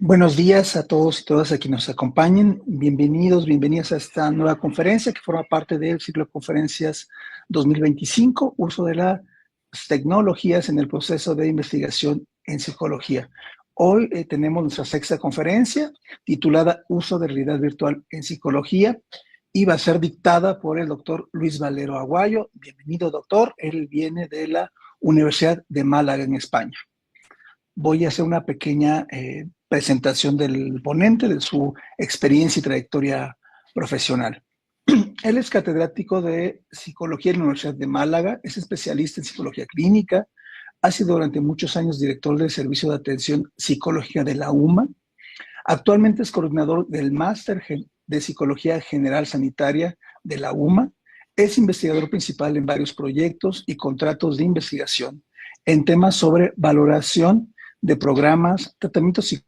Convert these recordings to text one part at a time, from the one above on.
Buenos días a todos y todas a quienes nos acompañen. Bienvenidos, bienvenidas a esta nueva conferencia que forma parte del ciclo de conferencias 2025, uso de las tecnologías en el proceso de investigación en psicología. Hoy tenemos nuestra sexta conferencia titulada Uso de realidad virtual en psicología y va a ser dictada por el doctor Luis Valero Aguayo. Bienvenido, doctor. Él viene de la Universidad de Málaga, en España. Voy a hacer una pequeña presentación del ponente, de su experiencia y trayectoria profesional. Él es catedrático de Psicología en la Universidad de Málaga, es especialista en psicología clínica, ha sido durante muchos años director del Servicio de Atención Psicológica de la UMA, actualmente es coordinador del Máster de Psicología General Sanitaria de la UMA, es investigador principal en varios proyectos y contratos de investigación en temas sobre valoración de programas, tratamientos psicológicos,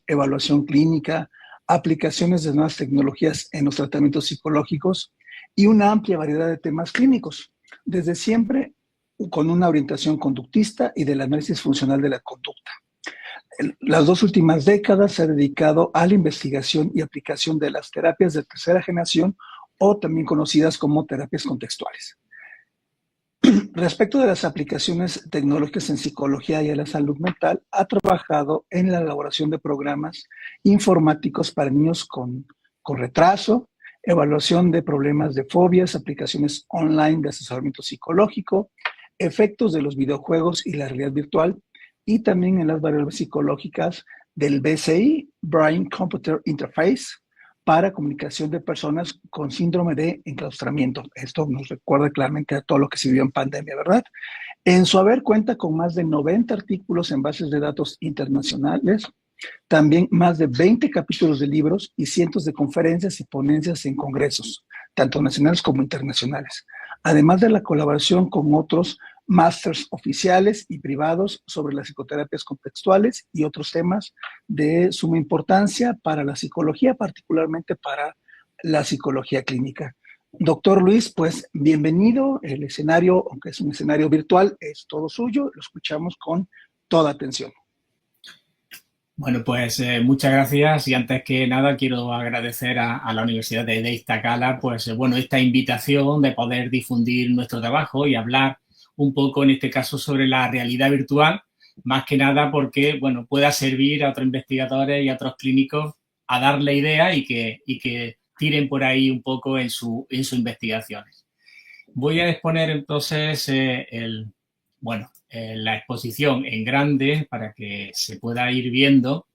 evaluación clínica, aplicaciones de nuevas tecnologías en los tratamientos psicológicos y una amplia variedad de temas clínicos, desde siempre con una orientación conductista y del análisis funcional de la conducta. Las dos últimas décadas se ha dedicado a la investigación y aplicación de las terapias de tercera generación o también conocidas como terapias contextuales. Respecto de las aplicaciones tecnológicas en psicología y en la salud mental, ha trabajado en la elaboración de programas informáticos para niños con retraso, evaluación de problemas de fobias, aplicaciones online de asesoramiento psicológico, efectos de los videojuegos y la realidad virtual, y también en las variables psicológicas del BCI, Brain Computer Interface, para comunicación de personas con síndrome de enclaustramiento. Esto nos recuerda claramente a todo lo que se vivió en pandemia, ¿verdad? En su haber cuenta con más de 90 artículos en bases de datos internacionales, también más de 20 capítulos de libros y cientos de conferencias y ponencias en congresos, tanto nacionales como internacionales, además de la colaboración con otros másters oficiales y privados sobre las psicoterapias contextuales y otros temas de suma importancia para la psicología, particularmente para la psicología clínica. Doctor Luis, pues bienvenido. El escenario, aunque es un escenario virtual, es todo suyo. Lo escuchamos con toda atención. Bueno, pues muchas gracias y antes que nada quiero agradecer a la Universidad de Iztacala pues bueno, esta invitación de poder difundir nuestro trabajo y hablar un poco en este caso sobre la realidad virtual, más que nada porque bueno, pueda servir a otros investigadores y a otros clínicos a darle idea y que tiren por ahí un poco en sus investigaciones. Voy a exponer entonces la exposición en grande para que se pueda ir viendo.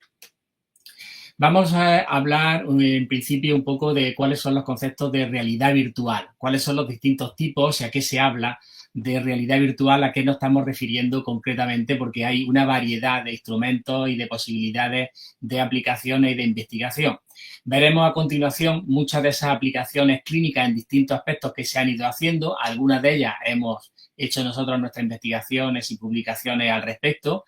Vamos a hablar en principio un poco de cuáles son los conceptos de realidad virtual, cuáles son los distintos tipos y a qué se habla de realidad virtual, a qué nos estamos refiriendo concretamente, porque hay una variedad de instrumentos y de posibilidades de aplicaciones y de investigación. Veremos a continuación muchas de esas aplicaciones clínicas en distintos aspectos que se han ido haciendo. Algunas de ellas hemos hecho nosotros nuestras investigaciones y publicaciones al respecto,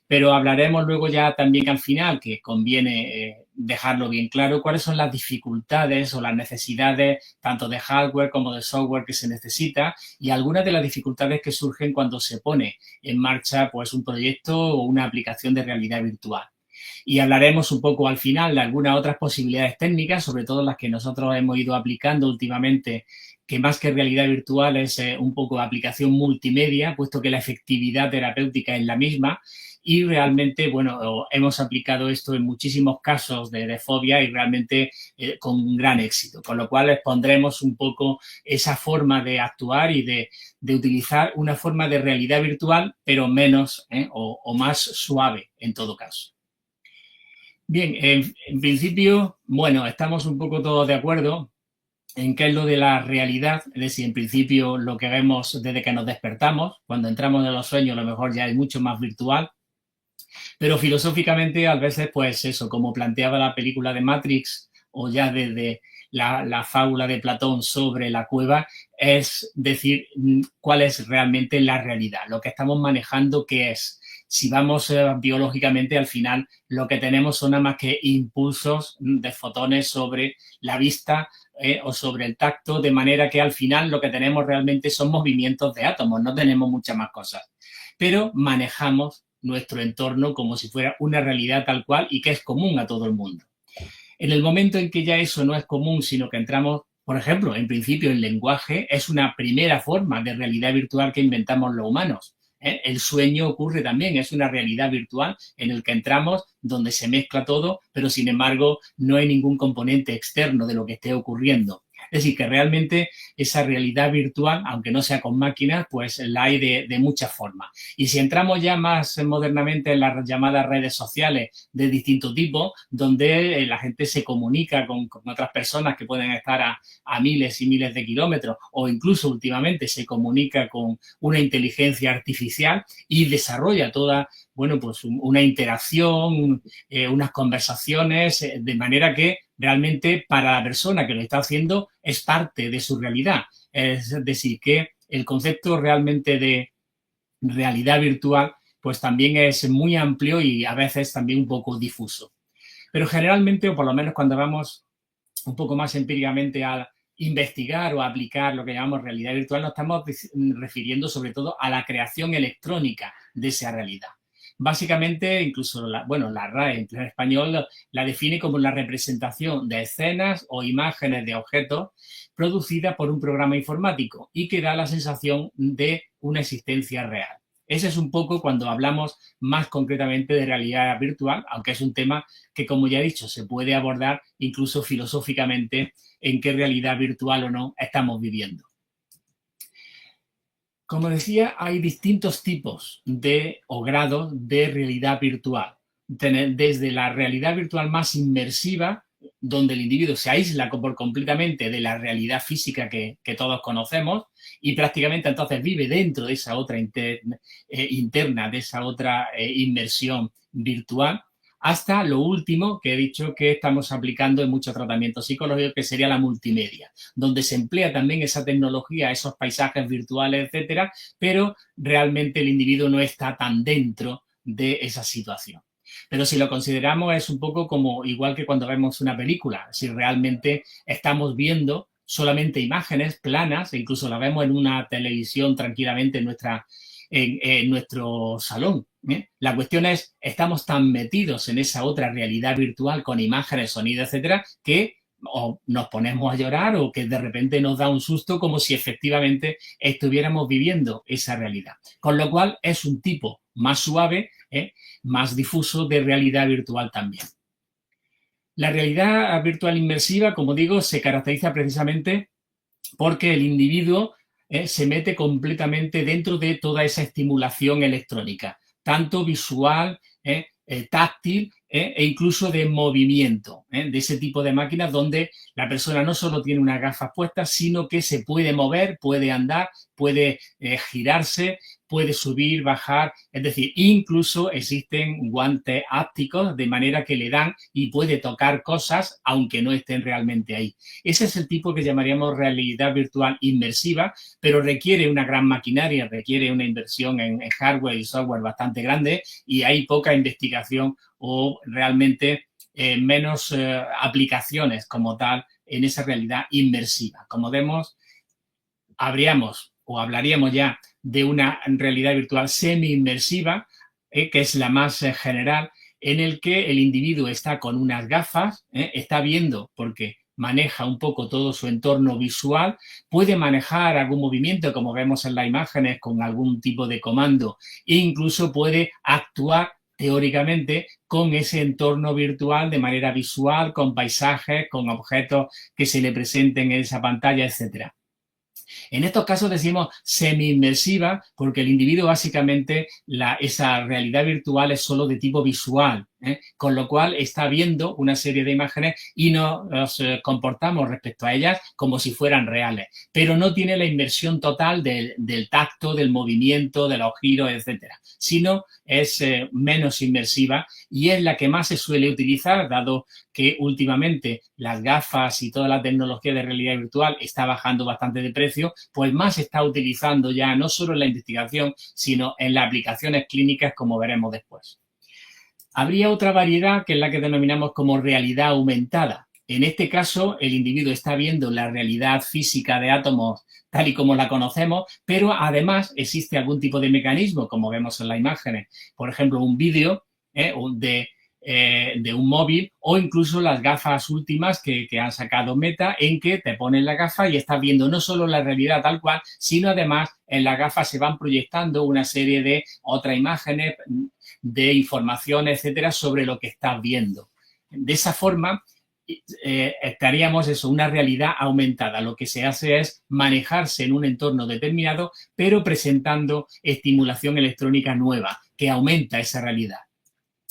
pero hablaremos luego ya también al final, que conviene dejarlo bien claro, cuáles son las dificultades o las necesidades tanto de hardware como de software que se necesita y algunas de las dificultades que surgen cuando se pone en marcha pues un proyecto o una aplicación de realidad virtual. Y hablaremos un poco al final de algunas otras posibilidades técnicas, sobre todo las que nosotros hemos ido aplicando últimamente, que más que realidad virtual es un poco aplicación multimedia, puesto que la efectividad terapéutica es la misma y realmente, bueno, hemos aplicado esto en muchísimos casos de fobia y realmente con gran éxito, con lo cual expondremos un poco esa forma de actuar y de utilizar una forma de realidad virtual, pero menos o más suave en todo caso. Bien, en principio, bueno, estamos un poco todos de acuerdo en qué es lo de la realidad, es decir, en principio lo que vemos desde que nos despertamos, cuando entramos en los sueños a lo mejor ya es mucho más virtual, pero filosóficamente a veces pues eso, como planteaba la película de Matrix o ya desde la fábula de Platón sobre la cueva, es decir cuál es realmente la realidad, lo que estamos manejando, qué es. Si vamos biológicamente, al final lo que tenemos son nada más que impulsos de fotones sobre la vista o sobre el tacto, de manera que al final lo que tenemos realmente son movimientos de átomos, no tenemos muchas más cosas. Pero manejamos nuestro entorno como si fuera una realidad tal cual y que es común a todo el mundo. En el momento en que ya eso no es común, sino que entramos, por ejemplo, en principio el lenguaje es una primera forma de realidad virtual que inventamos los humanos. El sueño ocurre también, es una realidad virtual en el que entramos donde se mezcla todo, pero sin embargo no hay ningún componente externo de lo que esté ocurriendo. Es decir, que realmente esa realidad virtual, aunque no sea con máquinas, pues la hay de muchas formas. Y si entramos ya más modernamente en las llamadas redes sociales de distinto tipo, donde la gente se comunica con otras personas que pueden estar a miles y miles de kilómetros, o incluso últimamente se comunica con una inteligencia artificial y desarrolla toda, bueno, pues una interacción, unas conversaciones, de manera que realmente para la persona que lo está haciendo es parte de su realidad. Es decir, que el concepto realmente de realidad virtual pues también es muy amplio y a veces también un poco difuso. Pero generalmente, o por lo menos cuando vamos un poco más empíricamente a investigar o a aplicar lo que llamamos realidad virtual, nos estamos refiriendo sobre todo a la creación electrónica de esa realidad. Básicamente, incluso la RAE en español la define como la representación de escenas o imágenes de objetos producidas por un programa informático y que da la sensación de una existencia real. Ese es un poco cuando hablamos más concretamente de realidad virtual, aunque es un tema que, como ya he dicho, se puede abordar incluso filosóficamente en qué realidad virtual o no estamos viviendo. Como decía, hay distintos tipos o grados de realidad virtual. Desde la realidad virtual más inmersiva, donde el individuo se aísla completamente de la realidad física que todos conocemos y prácticamente entonces vive dentro de esa otra interna, de esa otra inmersión virtual, hasta lo último que he dicho que estamos aplicando en muchos tratamientos psicológicos, que sería la multimedia, donde se emplea también esa tecnología, esos paisajes virtuales, etcétera, pero realmente el individuo no está tan dentro de esa situación. Pero si lo consideramos es un poco como igual que cuando vemos una película, si realmente estamos viendo solamente imágenes planas, e incluso la vemos en una televisión tranquilamente en nuestro salón. La cuestión es, estamos tan metidos en esa otra realidad virtual con imágenes, sonido, etcétera, que o nos ponemos a llorar o que de repente nos da un susto como si efectivamente estuviéramos viviendo esa realidad. Con lo cual es un tipo más suave, más difuso de realidad virtual también. La realidad virtual inmersiva, como digo, se caracteriza precisamente porque el individuo se mete completamente dentro de toda esa estimulación electrónica, tanto visual, táctil e incluso de movimiento, de ese tipo de máquinas donde la persona no solo tiene unas gafas puestas, sino que se puede mover, puede andar, puede girarse, puede subir, bajar, es decir, incluso existen guantes ápticos de manera que le dan y puede tocar cosas aunque no estén realmente ahí. Ese es el tipo que llamaríamos realidad virtual inmersiva, pero requiere una gran maquinaria, requiere una inversión en hardware y software bastante grande y hay poca investigación o realmente menos aplicaciones como tal en esa realidad inmersiva. Como vemos, hablaríamos ya de una realidad virtual semi-inmersiva, que es la más general, en el que el individuo está con unas gafas, está viendo porque maneja un poco todo su entorno visual, puede manejar algún movimiento, como vemos en las imágenes, con algún tipo de comando, e incluso puede actuar teóricamente con ese entorno virtual de manera visual, con paisajes, con objetos que se le presenten en esa pantalla, etcétera. En estos casos decimos semi-inmersiva porque el individuo básicamente esa realidad virtual es solo de tipo visual, con lo cual está viendo una serie de imágenes y nos comportamos respecto a ellas como si fueran reales, pero no tiene la inmersión total del tacto, del movimiento, de los giros, etcétera, sino es menos inmersiva y es la que más se suele utilizar, dado que últimamente las gafas y toda la tecnología de realidad virtual está bajando bastante de precio, pues más se está utilizando ya no solo en la investigación, sino en las aplicaciones clínicas, como veremos después. Habría otra variedad que es la que denominamos como realidad aumentada. En este caso, el individuo está viendo la realidad física de átomos tal y como la conocemos, pero además existe algún tipo de mecanismo, como vemos en las imágenes, por ejemplo, un vídeo de un móvil o incluso las gafas últimas que han sacado Meta, en que te pones la gafa y estás viendo no solo la realidad tal cual, sino además en las gafas se van proyectando una serie de otras imágenes, de información, etcétera, sobre lo que estás viendo. De esa forma, estaríamos una realidad aumentada. Lo que se hace es manejarse en un entorno determinado, pero presentando estimulación electrónica nueva, que aumenta esa realidad.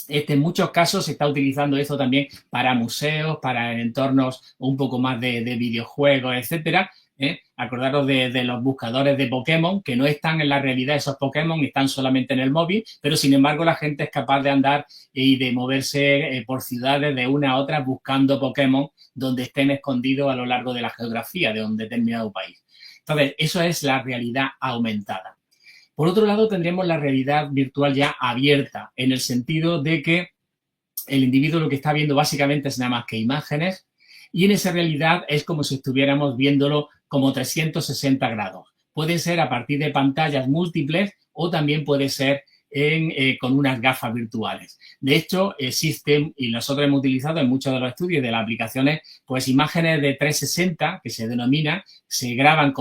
En muchos casos se está utilizando esto también para museos, para entornos un poco más de videojuegos, etcétera. Acordaros de los buscadores de Pokémon, que no están en la realidad esos Pokémon, están solamente en el móvil, pero sin embargo la gente es capaz de andar y de moverse por ciudades de una a otra buscando Pokémon donde estén escondidos a lo largo de la geografía de un determinado país. Entonces, eso es la realidad aumentada. Por otro lado, tendremos la realidad virtual ya abierta, en el sentido de que el individuo lo que está viendo básicamente es nada más que imágenes, y en esa realidad es como si estuviéramos viéndolo como 360 grados. Puede ser a partir de pantallas múltiples o también puede ser con unas gafas virtuales. De hecho, existen, y nosotros hemos utilizado en muchos de los estudios de las aplicaciones, pues imágenes de 360, que se denomina, se graban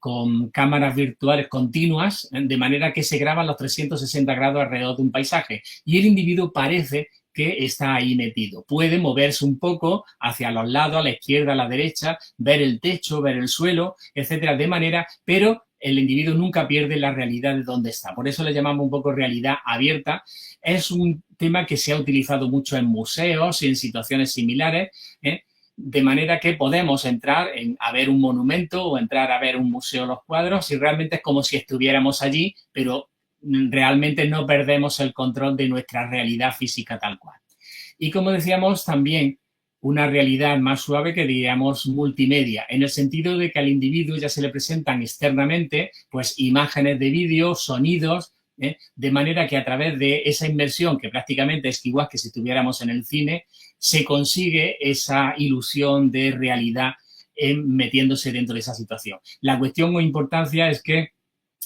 con cámaras virtuales continuas, de manera que se graban los 360 grados alrededor de un paisaje y el individuo parece que está ahí metido. Puede moverse un poco hacia los lados, a la izquierda, a la derecha, ver el techo, ver el suelo, etcétera, de manera, pero el individuo nunca pierde la realidad de dónde está. Por eso le llamamos un poco realidad abierta. Es un tema que se ha utilizado mucho en museos y en situaciones similares, de manera que podemos entrar a ver un monumento o entrar a ver un museo, los cuadros, y realmente es como si estuviéramos allí, pero realmente no perdemos el control de nuestra realidad física tal cual. Y como decíamos, también una realidad más suave que diríamos multimedia, en el sentido de que al individuo ya se le presentan externamente pues imágenes de vídeo, sonidos, de manera que a través de esa inmersión, que prácticamente es igual que si estuviéramos en el cine, se consigue esa ilusión de realidad metiéndose dentro de esa situación. La cuestión o importancia es que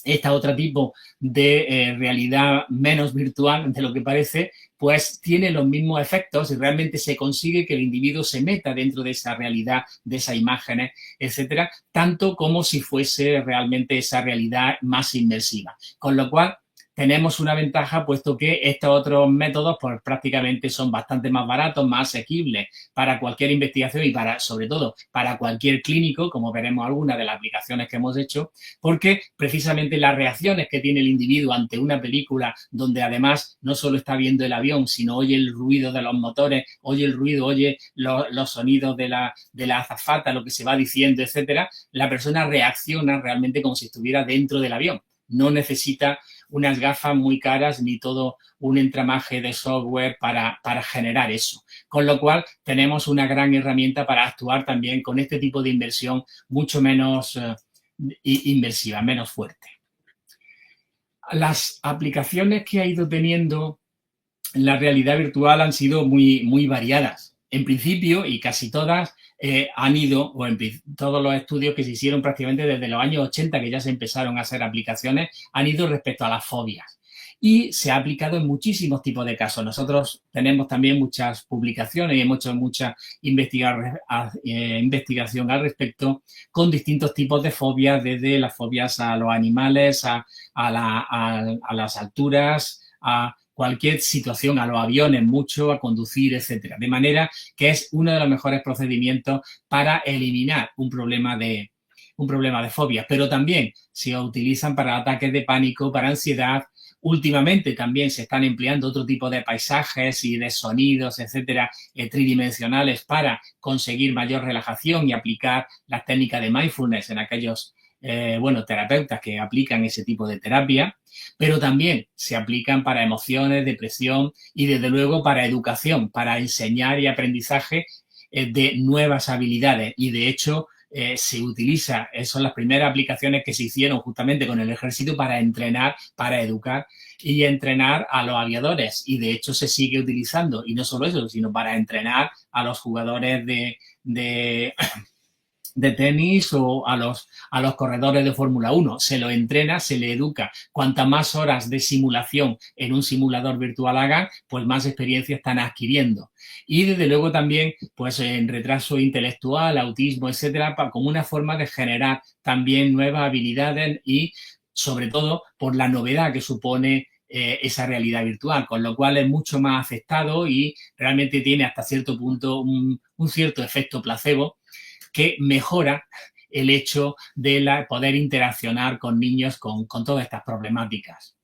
esta otro tipo de realidad menos virtual de lo que parece, pues tiene los mismos efectos y realmente se consigue que el individuo se meta dentro de esa realidad, de esas imágenes, etcétera, tanto como si fuese realmente esa realidad más inmersiva. Con lo cual, tenemos una ventaja puesto que estos otros métodos pues prácticamente son bastante más baratos, más asequibles para cualquier investigación y para, sobre todo, para cualquier clínico, como veremos algunas de las aplicaciones que hemos hecho, porque precisamente las reacciones que tiene el individuo ante una película donde además no solo está viendo el avión, sino oye el ruido de los motores, oye el ruido, oye los sonidos de la azafata, lo que se va diciendo, etcétera, la persona reacciona realmente como si estuviera dentro del avión. No necesita unas gafas muy caras ni todo un entramaje de software para generar eso. Con lo cual, tenemos una gran herramienta para actuar también con este tipo de inversión mucho menos inversiva, menos fuerte. Las aplicaciones que ha ido teniendo la realidad virtual han sido muy, muy variadas. En principio, y casi todas, han ido, o en todos los estudios que se hicieron prácticamente desde los años 80, que ya se empezaron a hacer aplicaciones, han ido respecto a las fobias. Y se ha aplicado en muchísimos tipos de casos. Nosotros tenemos también muchas publicaciones y hemos hecho mucha investigación al respecto con distintos tipos de fobias, desde las fobias a los animales, a las alturas, a cualquier situación, a los aviones, mucho, a conducir, etcétera. De manera que es uno de los mejores procedimientos para eliminar un problema de fobia. Pero también se utilizan para ataques de pánico, para ansiedad. Últimamente también se están empleando otro tipo de paisajes y de sonidos, etcétera, tridimensionales para conseguir mayor relajación y aplicar las técnicas de mindfulness en aquellos terapeutas que aplican ese tipo de terapia, pero también se aplican para emociones, depresión y desde luego para educación, para enseñar y aprendizaje de nuevas habilidades. Y de hecho, se utiliza, son las primeras aplicaciones que se hicieron justamente con el ejército para entrenar, para educar y entrenar a los aviadores. Y de hecho se sigue utilizando, y no solo eso, sino para entrenar a los jugadores de tenis o a los corredores de Fórmula 1. Se lo entrena, se le educa. Cuantas más horas de simulación en un simulador virtual hagan, pues más experiencia están adquiriendo. Y desde luego también, pues en retraso intelectual, autismo, etcétera, como una forma de generar también nuevas habilidades y, sobre todo, por la novedad que supone esa realidad virtual, con lo cual es mucho más aceptado y realmente tiene hasta cierto punto un cierto efecto placebo que mejora el hecho de poder interaccionar con niños con todas estas problemáticas.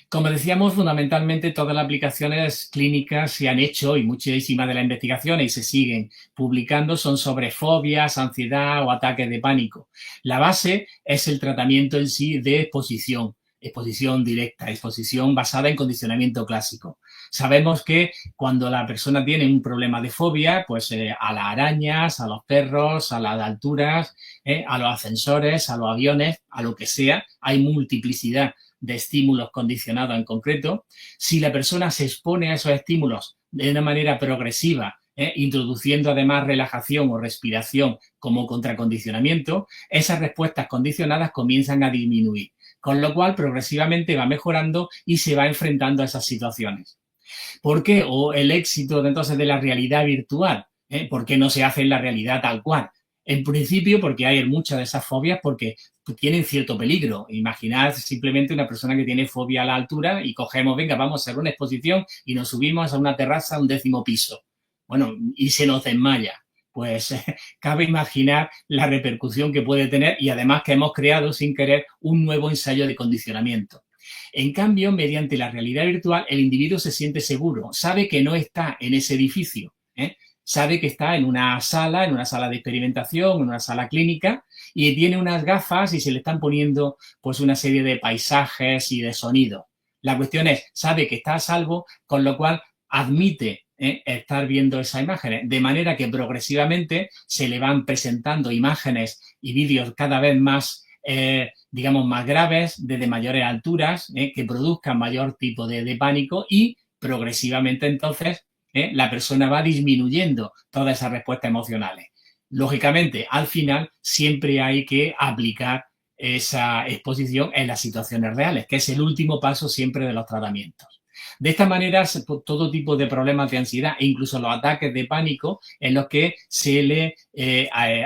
Como decíamos, fundamentalmente todas las aplicaciones clínicas se han hecho y muchísimas de las investigaciones y se siguen publicando son sobre fobias, ansiedad o ataques de pánico. La base es el tratamiento en sí de exposición directa, exposición basada en condicionamiento clásico. Sabemos que cuando la persona tiene un problema de fobia, pues a las arañas, a los perros, a las alturas, a los ascensores, a los aviones, a lo que sea, hay multiplicidad de estímulos condicionados en concreto. Si la persona se expone a esos estímulos de una manera progresiva, introduciendo además relajación o respiración como contracondicionamiento, esas respuestas condicionadas comienzan a disminuir, con lo cual progresivamente va mejorando y se va enfrentando a esas situaciones. ¿Por qué? O el éxito entonces de la realidad virtual. ¿Por qué no se hace en la realidad tal cual? En principio, porque hay muchas de esas fobias porque tienen cierto peligro. Imaginad simplemente una persona que tiene fobia a la altura y cogemos, venga, vamos a hacer una exposición y nos subimos a una terraza a un 10º piso. Bueno, y se nos desmaya. Pues cabe imaginar la repercusión que puede tener y además que hemos creado sin querer un nuevo ensayo de condicionamiento. En cambio, mediante la realidad virtual, el individuo se siente seguro, sabe que no está en ese edificio, sabe que está en una sala de experimentación, en una sala clínica, y tiene unas gafas y se le están poniendo pues una serie de paisajes y de sonidos. La cuestión es, sabe que está a salvo, con lo cual admite estar viendo esas imágenes, de manera que progresivamente se le van presentando imágenes y vídeos cada vez más digamos, más graves, desde mayores alturas, que produzcan mayor tipo de pánico y progresivamente entonces la persona va disminuyendo todas esas respuestas emocionales. Lógicamente, al final siempre hay que aplicar esa exposición en las situaciones reales, que es el último paso siempre de los tratamientos. De esta manera, todo tipo de problemas de ansiedad e incluso los ataques de pánico en los que se le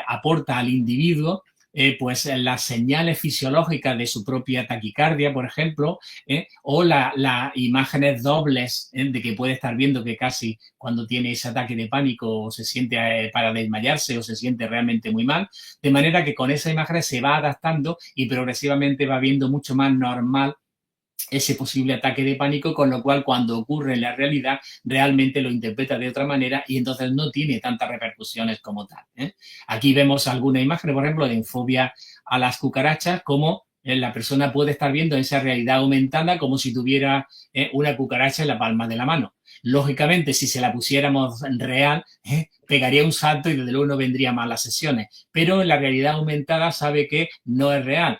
aporta al individuo pues las señales fisiológicas de su propia taquicardia, por ejemplo, o las imágenes dobles de que puede estar viendo que casi cuando tiene ese ataque de pánico o se siente para desmayarse o se siente realmente muy mal, de manera que con esas imágenes se va adaptando y progresivamente va viendo mucho más normal ese posible ataque de pánico, con lo cual cuando ocurre en la realidad realmente lo interpreta de otra manera y entonces no tiene tantas repercusiones como tal. Aquí vemos alguna imagen, por ejemplo, de fobia a las cucarachas, como la persona puede estar viendo esa realidad aumentada como si tuviera una cucaracha en la palma de la mano. Lógicamente, si se la pusiéramos real, pegaría un salto y desde luego no vendría mal las sesiones, pero en la realidad aumentada sabe que no es real.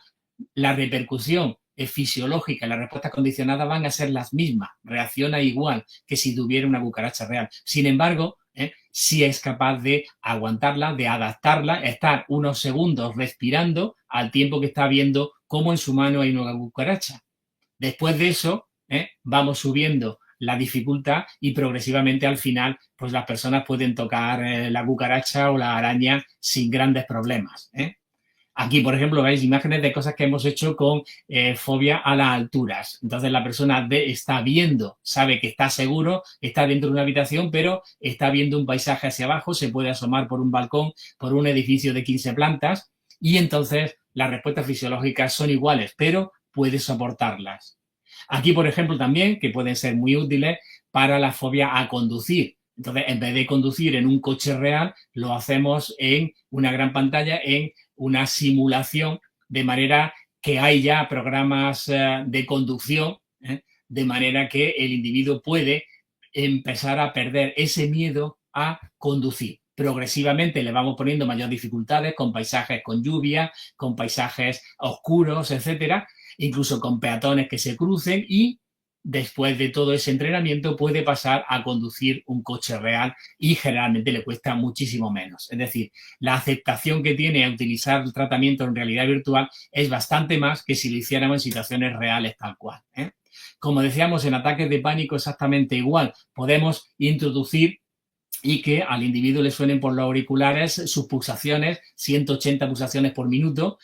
La repercusión fisiológica y las respuestas condicionadas van a ser las mismas, reacciona igual que si tuviera una cucaracha real. Sin embargo, sí es capaz de aguantarla, de adaptarla, estar unos segundos respirando al tiempo que está viendo cómo en su mano hay una cucaracha. Después de eso, vamos subiendo la dificultad y progresivamente al final, pues las personas pueden tocar la cucaracha o la araña sin grandes problemas. Aquí, por ejemplo, veis imágenes de cosas que hemos hecho con fobia a las alturas. Entonces, la persona está viendo, sabe que está seguro, está dentro de una habitación, pero está viendo un paisaje hacia abajo, se puede asomar por un balcón, por un edificio de 15 plantas, y entonces las respuestas fisiológicas son iguales, pero puede soportarlas. Aquí, por ejemplo, también, que pueden ser muy útiles para la fobia a conducir. Entonces, en vez de conducir en un coche real, lo hacemos en una gran pantalla, en una simulación, de manera que hay ya programas de conducción, de manera que el individuo puede empezar a perder ese miedo a conducir. progresivamente le vamos poniendo mayor dificultades con paisajes con lluvia, con paisajes oscuros, etcétera, incluso con peatones que se crucen, y después de todo ese entrenamiento puede pasar a conducir un coche real y generalmente le cuesta muchísimo menos. Es decir, la aceptación que tiene a utilizar el tratamiento en realidad virtual es bastante más que si lo hiciéramos en situaciones reales tal cual, ¿eh? Como decíamos, en ataques de pánico exactamente igual. Podemos introducir y que al individuo le suenen por los auriculares sus pulsaciones, 180 pulsaciones por minuto,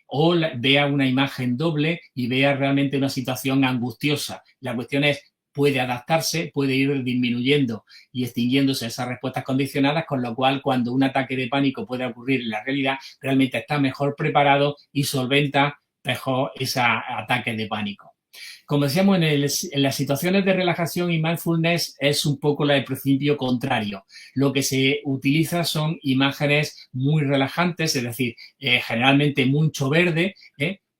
o vea una imagen doble y vea realmente una situación angustiosa. La cuestión es, puede adaptarse, puede ir disminuyendo y extinguiéndose esas respuestas condicionadas, con lo cual cuando un ataque de pánico puede ocurrir en la realidad, realmente está mejor preparado y solventa mejor ese ataque de pánico. Como decíamos, en las situaciones de relajación y mindfulness es un poco el principio contrario. Lo que se utiliza son imágenes muy relajantes, es decir, generalmente mucho verde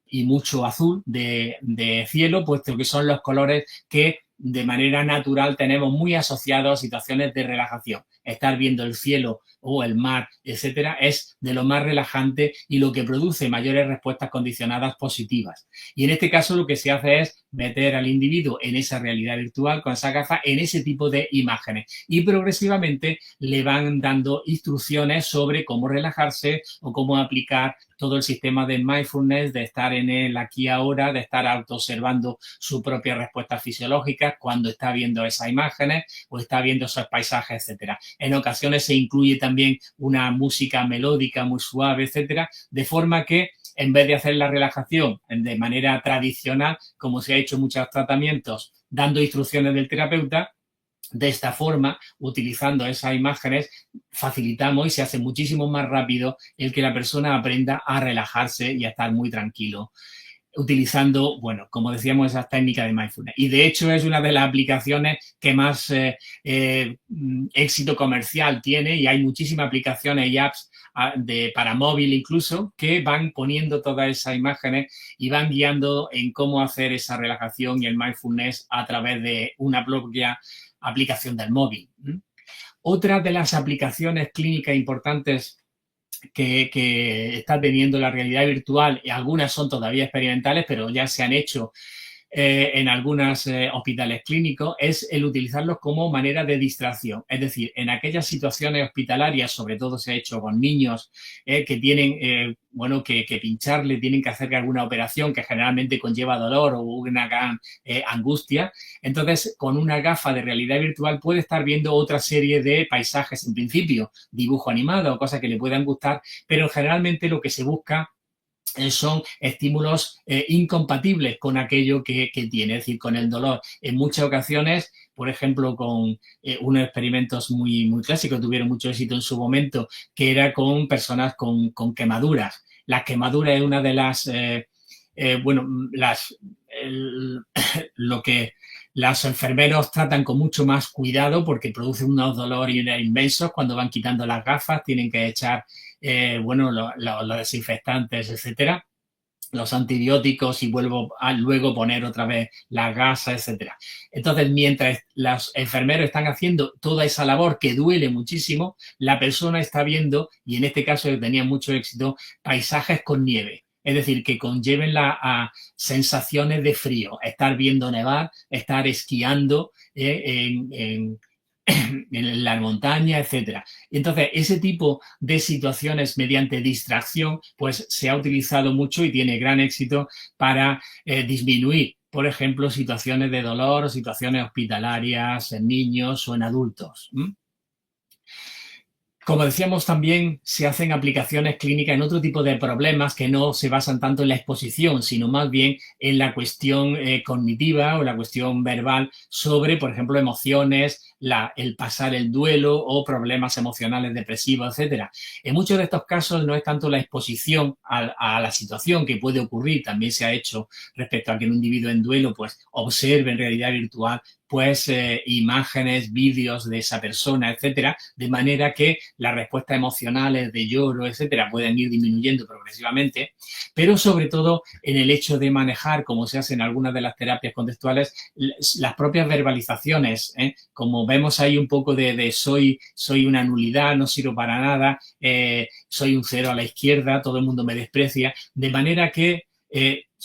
y mucho azul de cielo, puesto que son los colores que de manera natural tenemos muy asociados a situaciones de relajación. Estar viendo el cielo o el mar, etcétera, es de lo más relajante y lo que produce mayores respuestas condicionadas positivas. Y en este caso lo que se hace es meter al individuo en esa realidad virtual con esa gafa, en ese tipo de imágenes, y progresivamente le van dando instrucciones sobre cómo relajarse o cómo aplicar todo el sistema de mindfulness, de estar en el aquí y ahora, de estar autoobservando sus propias respuestas fisiológicas cuando está viendo esas imágenes o está viendo esos paisajes, etcétera. En ocasiones se incluye también una música melódica muy suave, etcétera, de forma que en vez de hacer la relajación de manera tradicional, como se ha hecho en muchos tratamientos, dando instrucciones del terapeuta, de esta forma, utilizando esas imágenes, facilitamos y se hace muchísimo más rápido el que la persona aprenda a relajarse y a estar muy tranquilo, utilizando, bueno, como decíamos, esas técnicas de mindfulness. Y de hecho es una de las aplicaciones que más éxito comercial tiene, y hay muchísimas aplicaciones y apps para móvil incluso, que van poniendo todas esas imágenes y van guiando en cómo hacer esa relajación y el mindfulness a través de una propia aplicación del móvil. Otra de las aplicaciones clínicas importantes que está teniendo la realidad virtual, y algunas son todavía experimentales, pero ya se han hecho en algunos hospitales clínicos, es el utilizarlos como manera de distracción. Es decir, en aquellas situaciones hospitalarias, sobre todo se ha hecho con niños que tienen, que pincharle, tienen que hacer alguna operación que generalmente conlleva dolor o una gran angustia. Entonces, con una gafa de realidad virtual puede estar viendo otra serie de paisajes, en principio, dibujo animado o cosas que le puedan gustar, pero generalmente lo que se busca son estímulos incompatibles con aquello que tiene, es decir, con el dolor. En muchas ocasiones, por ejemplo, con unos experimentos muy, muy clásicos, tuvieron mucho éxito en su momento, que era con personas con quemaduras. La quemadura es una de las, lo que los enfermeros tratan con mucho más cuidado porque producen unos dolores inmensos cuando van quitando las gafas, tienen que echar los desinfectantes, etcétera, los antibióticos, y vuelvo a luego poner otra vez las gasas, etcétera. Entonces, mientras los enfermeros están haciendo toda esa labor que duele muchísimo, la persona está viendo, y en este caso tenía mucho éxito, paisajes con nieve. Es decir, que conlleven a sensaciones de frío, estar viendo nevar, estar esquiando en la montaña, etcétera. Entonces, ese tipo de situaciones mediante distracción, pues se ha utilizado mucho y tiene gran éxito para disminuir, por ejemplo, situaciones de dolor o situaciones hospitalarias en niños o en adultos. Como decíamos, también se hacen aplicaciones clínicas en otro tipo de problemas que no se basan tanto en la exposición, sino más bien en la cuestión cognitiva o la cuestión verbal sobre, por ejemplo, emociones, el pasar el duelo o problemas emocionales depresivos, etcétera. En muchos de estos casos no es tanto la exposición a la situación que puede ocurrir, también se ha hecho respecto a que un individuo en duelo pues observe en realidad virtual pues imágenes, vídeos de esa persona, etcétera, de manera que las respuestas emocionales de lloro, etcétera, pueden ir disminuyendo progresivamente, pero sobre todo en el hecho de manejar, como se hace en algunas de las terapias contextuales, las propias verbalizaciones, como vemos ahí un poco de soy una nulidad, no sirvo para nada, soy un cero a la izquierda, todo el mundo me desprecia, de manera que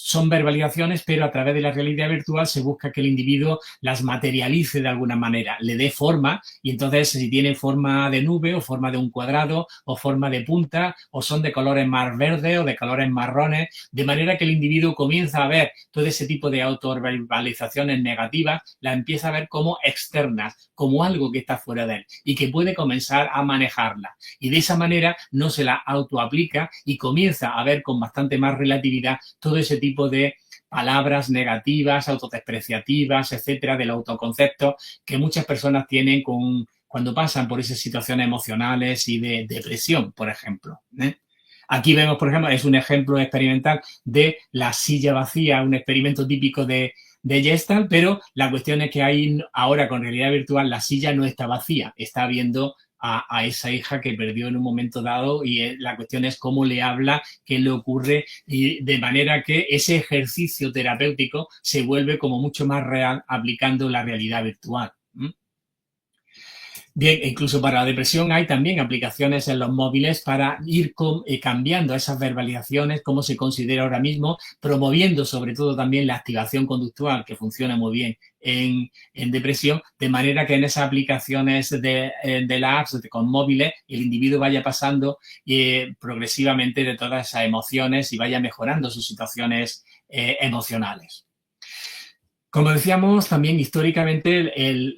son verbalizaciones, pero a través de la realidad virtual se busca que el individuo las materialice de alguna manera, le dé forma, y entonces si tiene forma de nube o forma de un cuadrado o forma de punta o son de colores más verdes o de colores marrones, de manera que el individuo comienza a ver todo ese tipo de autoverbalizaciones negativas, la empieza a ver como externas, como algo que está fuera de él y que puede comenzar a manejarla. Y de esa manera no se la autoaplica y comienza a ver con bastante más relatividad todo ese tipo de palabras negativas, autodespreciativas, etcétera, del autoconcepto que muchas personas tienen cuando pasan por esas situaciones emocionales y de depresión, por ejemplo. Aquí vemos, por ejemplo, es un ejemplo experimental de la silla vacía, un experimento típico de Gestalt, pero la cuestión es que ahí ahora con realidad virtual la silla no está vacía, está viendo a esa hija que perdió en un momento dado y la cuestión es cómo le habla, qué le ocurre y de manera que ese ejercicio terapéutico se vuelve como mucho más real aplicando la realidad virtual. Bien, incluso para la depresión hay también aplicaciones en los móviles para ir cambiando esas verbalizaciones, cómo se considera ahora mismo, promoviendo sobre todo también la activación conductual, que funciona muy bien en depresión, de manera que en esas aplicaciones de las apps con móviles el individuo vaya pasando progresivamente de todas esas emociones y vaya mejorando sus situaciones emocionales. Como decíamos, también históricamente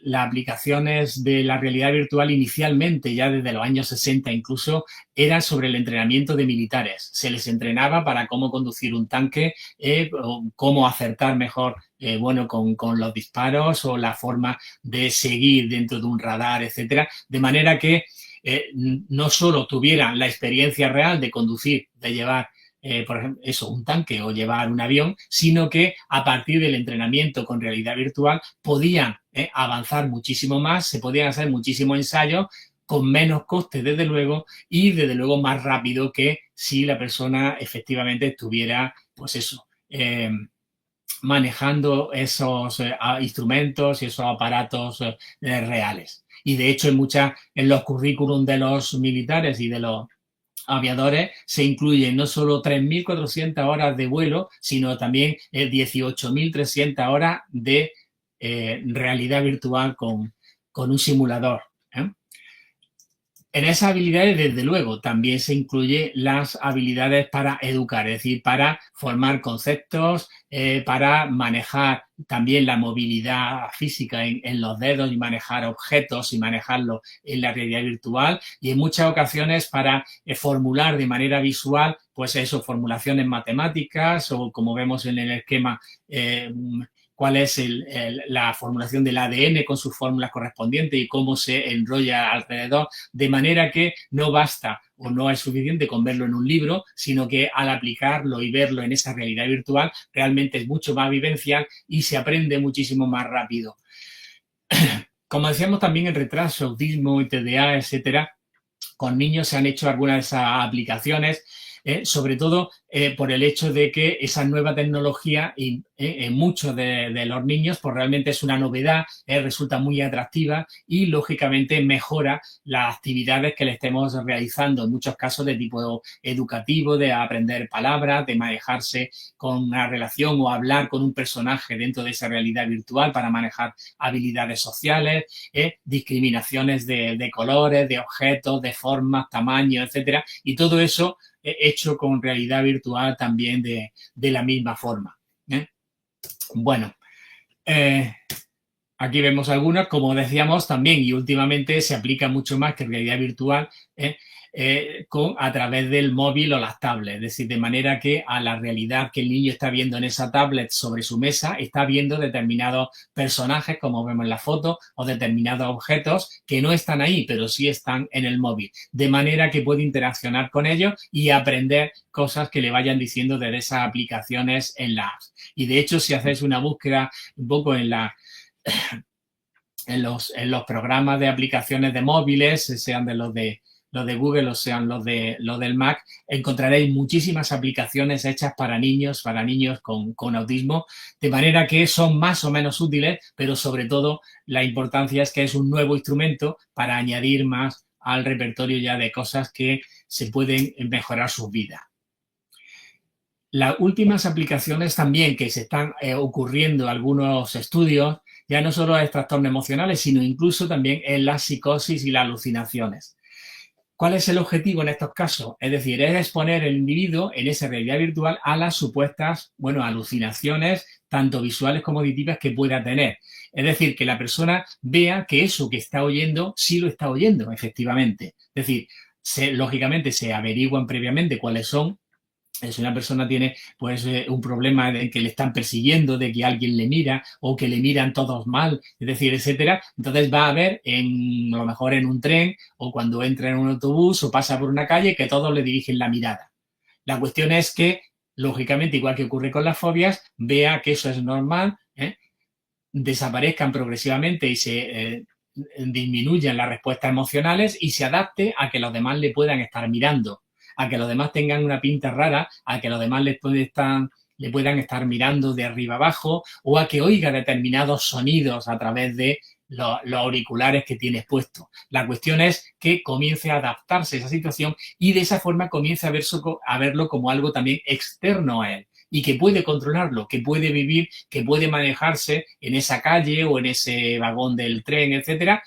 las aplicaciones de la realidad virtual inicialmente, ya desde los años 60 incluso, eran sobre el entrenamiento de militares. Se les entrenaba para cómo conducir un tanque, cómo acertar mejor con los disparos o la forma de seguir dentro de un radar, etcétera. De manera que no solo tuvieran la experiencia real de conducir, de llevar por ejemplo, un tanque o llevar un avión, sino que a partir del entrenamiento con realidad virtual podían avanzar muchísimo más, se podían hacer muchísimos ensayos con menos coste, desde luego, y desde luego más rápido que si la persona efectivamente estuviera, pues eso, manejando esos instrumentos y esos aparatos reales. Y de hecho, en los currículum de los militares y de los aviadores se incluyen no solo 3.400 horas de vuelo, sino también 18.300 horas de realidad virtual con un simulador. En esas habilidades, desde luego, también se incluyen las habilidades para educar, es decir, para formar conceptos, para manejar también la movilidad física en los dedos y manejar objetos y manejarlo en la realidad virtual y en muchas ocasiones para formular de manera visual, pues eso, formulaciones matemáticas o como vemos en el esquema, cuál es la formulación del ADN con sus fórmulas correspondientes y cómo se enrolla alrededor, de manera que no basta o no es suficiente con verlo en un libro, sino que al aplicarlo y verlo en esa realidad virtual realmente es mucho más vivencial y se aprende muchísimo más rápido. Como decíamos también en retraso, autismo, TDA, etcétera, con niños se han hecho algunas de esas aplicaciones, sobre todo por el hecho de que esa nueva tecnología en muchos de los niños pues realmente es una novedad, resulta muy atractiva y lógicamente mejora las actividades que le estemos realizando, en muchos casos de tipo educativo, de aprender palabras, de manejarse con una relación o hablar con un personaje dentro de esa realidad virtual para manejar habilidades sociales, discriminaciones de colores, de objetos, de formas, tamaños, etcétera, y todo eso hecho con realidad virtual también de la misma forma. Bueno, aquí vemos algunas, como decíamos también, y últimamente se aplica mucho más que realidad virtual a través del móvil o las tablets, es decir, de manera que a la realidad que el niño está viendo en esa tablet sobre su mesa, está viendo determinados personajes, como vemos en la foto, o determinados objetos que no están ahí, pero sí están en el móvil, de manera que puede interaccionar con ellos y aprender cosas que le vayan diciendo desde esas aplicaciones en la app. Y de hecho, si hacéis una búsqueda un poco en los programas de aplicaciones de móviles, sean de los de los de Google o sean los del Mac, encontraréis muchísimas aplicaciones hechas para niños con autismo, de manera que son más o menos útiles, pero sobre todo la importancia es que es un nuevo instrumento para añadir más al repertorio ya de cosas que se pueden mejorar sus vidas. Las últimas aplicaciones también que se están ocurriendo algunos estudios, ya no solo en trastornos emocionales, sino incluso también en la psicosis y las alucinaciones. ¿Cuál es el objetivo en estos casos? Es decir, es exponer al individuo en esa realidad virtual a las supuestas, alucinaciones, tanto visuales como auditivas, que pueda tener. Es decir, que la persona vea que eso que está oyendo, sí lo está oyendo, efectivamente. Es decir, lógicamente se averiguan previamente cuáles son. Si una persona tiene pues un problema de que le están persiguiendo, de que alguien le mira o que le miran todos mal, es decir, etcétera, entonces va a ver a lo mejor en un tren o cuando entra en un autobús o pasa por una calle que todos le dirigen la mirada. La cuestión es que, lógicamente, igual que ocurre con las fobias, vea que eso es normal, desaparezcan progresivamente y se disminuyan las respuestas emocionales y se adapte a que los demás le puedan estar mirando, a que los demás tengan una pinta rara, a que los demás le puedan estar mirando de arriba abajo o a que oiga determinados sonidos a través de los auriculares que tienes puestos. La cuestión es que comience a adaptarse a esa situación y de esa forma comience a verlo como algo también externo a él y que puede controlarlo, que puede vivir, que puede manejarse en esa calle o en ese vagón del tren, etcétera,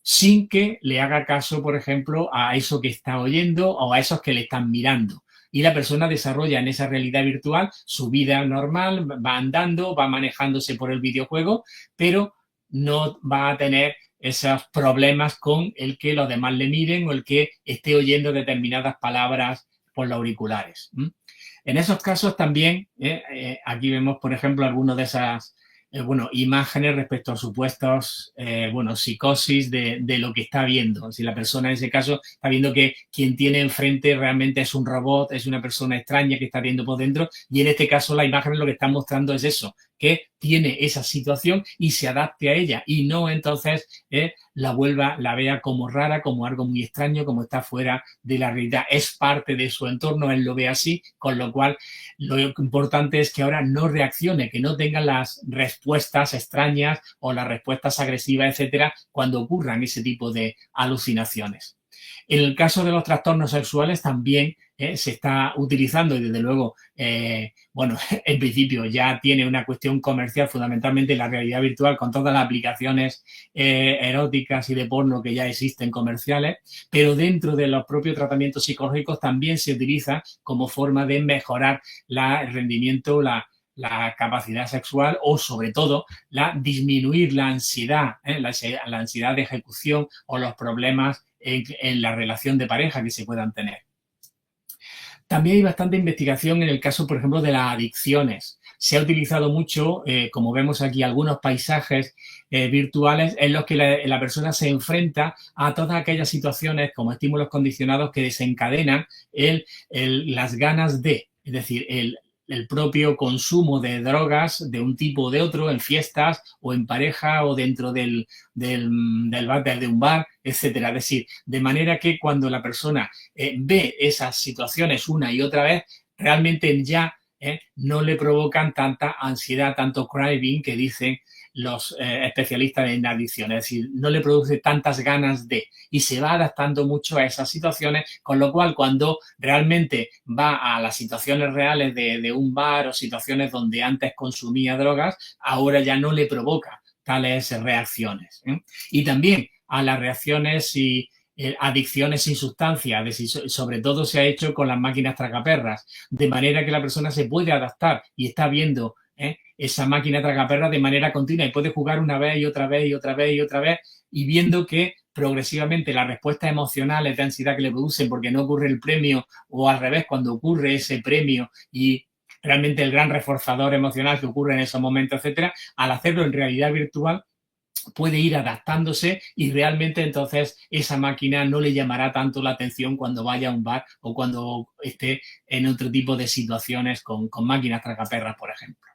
sin que le haga caso, por ejemplo, a eso que está oyendo o a esos que le están mirando. Y la persona desarrolla en esa realidad virtual su vida normal, va andando, va manejándose por el videojuego, pero no va a tener esos problemas con el que los demás le miren o el que esté oyendo determinadas palabras por los auriculares. En esos casos también, aquí vemos, por ejemplo, algunas de esas imágenes respecto a supuestos, psicosis de lo que está viendo. Si la persona en ese caso está viendo que quien tiene enfrente realmente es un robot, es una persona extraña que está viendo por dentro, y en este caso la imagen lo que está mostrando es eso, que tiene esa situación y se adapte a ella y no entonces la vea como rara, como algo muy extraño, como está fuera de la realidad. Es parte de su entorno, él lo ve así, con lo cual lo importante es que ahora no reaccione, que no tenga las respuestas extrañas o las respuestas agresivas, etcétera, cuando ocurran ese tipo de alucinaciones. En el caso de los trastornos sexuales también se está utilizando y desde luego, en principio ya tiene una cuestión comercial fundamentalmente la realidad virtual con todas las aplicaciones eróticas y de porno que ya existen comerciales, pero dentro de los propios tratamientos psicológicos también se utiliza como forma de mejorar el rendimiento, la capacidad sexual o sobre todo disminuir la ansiedad, la ansiedad de ejecución o los problemas en la relación de pareja que se puedan tener. También hay bastante investigación en el caso, por ejemplo, de las adicciones. Se ha utilizado mucho, como vemos aquí, algunos paisajes virtuales en los que la persona se enfrenta a todas aquellas situaciones como estímulos condicionados que desencadenan las ganas de, es decir, el propio consumo de drogas de un tipo o de otro en fiestas o en pareja o dentro de un bar, etcétera. Es decir, de manera que cuando la persona ve esas situaciones una y otra vez, realmente ya no le provocan tanta ansiedad, tanto craving que dicen los especialistas en adicción, es decir, no le produce tantas ganas de, y se va adaptando mucho a esas situaciones, con lo cual cuando realmente va a las situaciones reales de un bar o situaciones donde antes consumía drogas, ahora ya no le provoca tales reacciones. Y también a las reacciones y adicciones sin sustancia, sobre todo se ha hecho con las máquinas tragaperras, de manera que la persona se puede adaptar y está viendo esa máquina tragaperras de manera continua y puede jugar una vez y otra vez y otra vez y otra vez y viendo que progresivamente las respuestas emocionales de ansiedad que le producen porque no ocurre el premio o al revés cuando ocurre ese premio y realmente el gran reforzador emocional que ocurre en esos momentos, etcétera, al hacerlo en realidad virtual puede ir adaptándose y realmente entonces esa máquina no le llamará tanto la atención cuando vaya a un bar o cuando esté en otro tipo de situaciones con máquinas tragaperras, por ejemplo.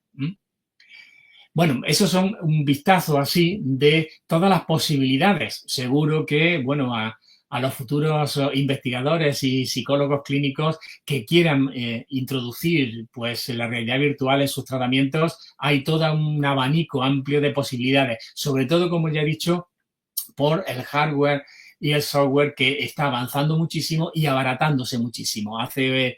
Bueno, esos son un vistazo así de todas las posibilidades. Seguro que, a los futuros investigadores y psicólogos clínicos que quieran introducir pues, la realidad virtual en sus tratamientos, hay todo un abanico amplio de posibilidades, sobre todo, como ya he dicho, por el hardware y el software que está avanzando muchísimo y abaratándose muchísimo. Hace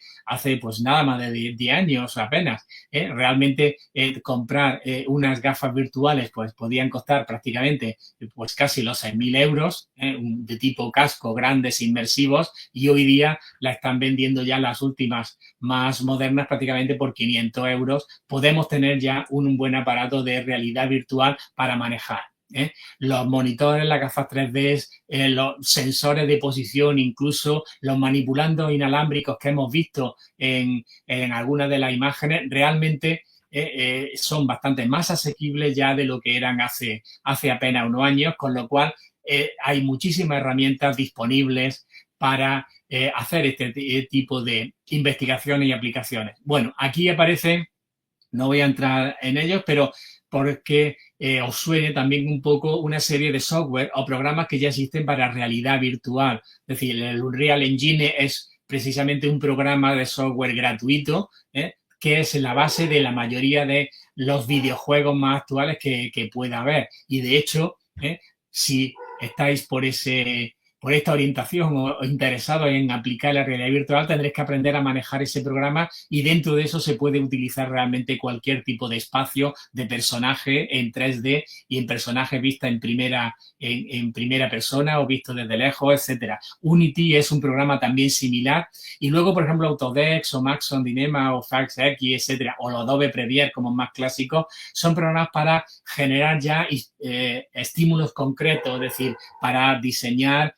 pues nada más de 10 años apenas, realmente comprar unas gafas virtuales pues podían costar prácticamente pues casi los 6.000 euros, de tipo casco, grandes, inmersivos, y hoy día la están vendiendo ya las últimas más modernas prácticamente por 500 euros. Podemos tener ya un buen aparato de realidad virtual para manejar. Los monitores, las gafas 3D, los sensores de posición, incluso los manipulandos inalámbricos que hemos visto en algunas de las imágenes, realmente son bastante más asequibles ya de lo que eran hace apenas unos años, con lo cual hay muchísimas herramientas disponibles para hacer este tipo de investigaciones y aplicaciones. Bueno, aquí aparece, no voy a entrar en ellos, pero porque os suene también un poco una serie de software o programas que ya existen para realidad virtual. Es decir, el Unreal Engine es precisamente un programa de software gratuito, que es la base de la mayoría de los videojuegos más actuales que pueda haber. Y de hecho, si estáis por esta orientación o interesados en aplicar la realidad virtual, tendréis que aprender a manejar ese programa, y dentro de eso se puede utilizar realmente cualquier tipo de espacio de personaje en 3D y en personaje vista en primera persona o visto desde lejos, etcétera. Unity es un programa también similar, y luego, por ejemplo, Autodesk o Maxon Dynema o FaxX, etcétera, o los Adobe Premiere como más clásicos, son programas para generar ya estímulos concretos, es decir, para diseñar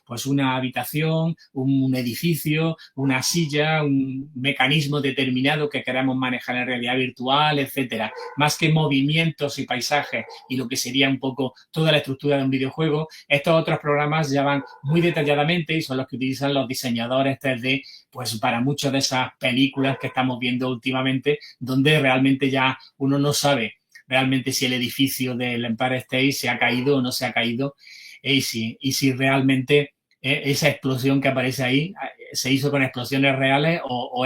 pues una habitación, un edificio, una silla, un mecanismo determinado que queramos manejar en realidad virtual, etcétera. Más que movimientos y paisajes y lo que sería un poco toda la estructura de un videojuego, estos otros programas ya van muy detalladamente y son los que utilizan los diseñadores 3D pues para muchas de esas películas que estamos viendo últimamente, donde realmente ya uno no sabe realmente si el edificio del Empire State se ha caído o no se ha caído, y si realmente esa explosión que aparece ahí se hizo con explosiones reales o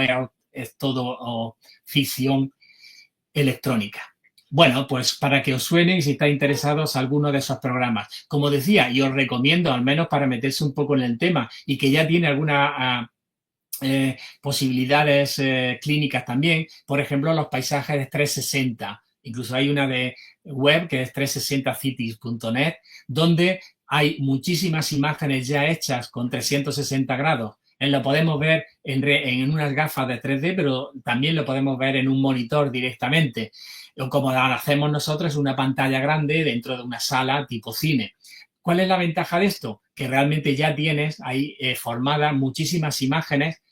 es todo ficción electrónica. Bueno, pues para que os suenen, si estáis interesados, alguno de esos programas. Como decía, y os recomiendo, al menos para meterse un poco en el tema y que ya tiene alguna posibilidades clínicas también, por ejemplo, los paisajes de 360. Incluso hay una de web que es 360cities.net, donde hay muchísimas imágenes ya hechas con 360 grados. Lo podemos ver en unas gafas de 3D, pero también lo podemos ver en un monitor directamente. Como hacemos nosotros, es una pantalla grande dentro de una sala tipo cine. ¿Cuál es la ventaja de esto? Que realmente ya tienes ahí formadas muchísimas imágenes,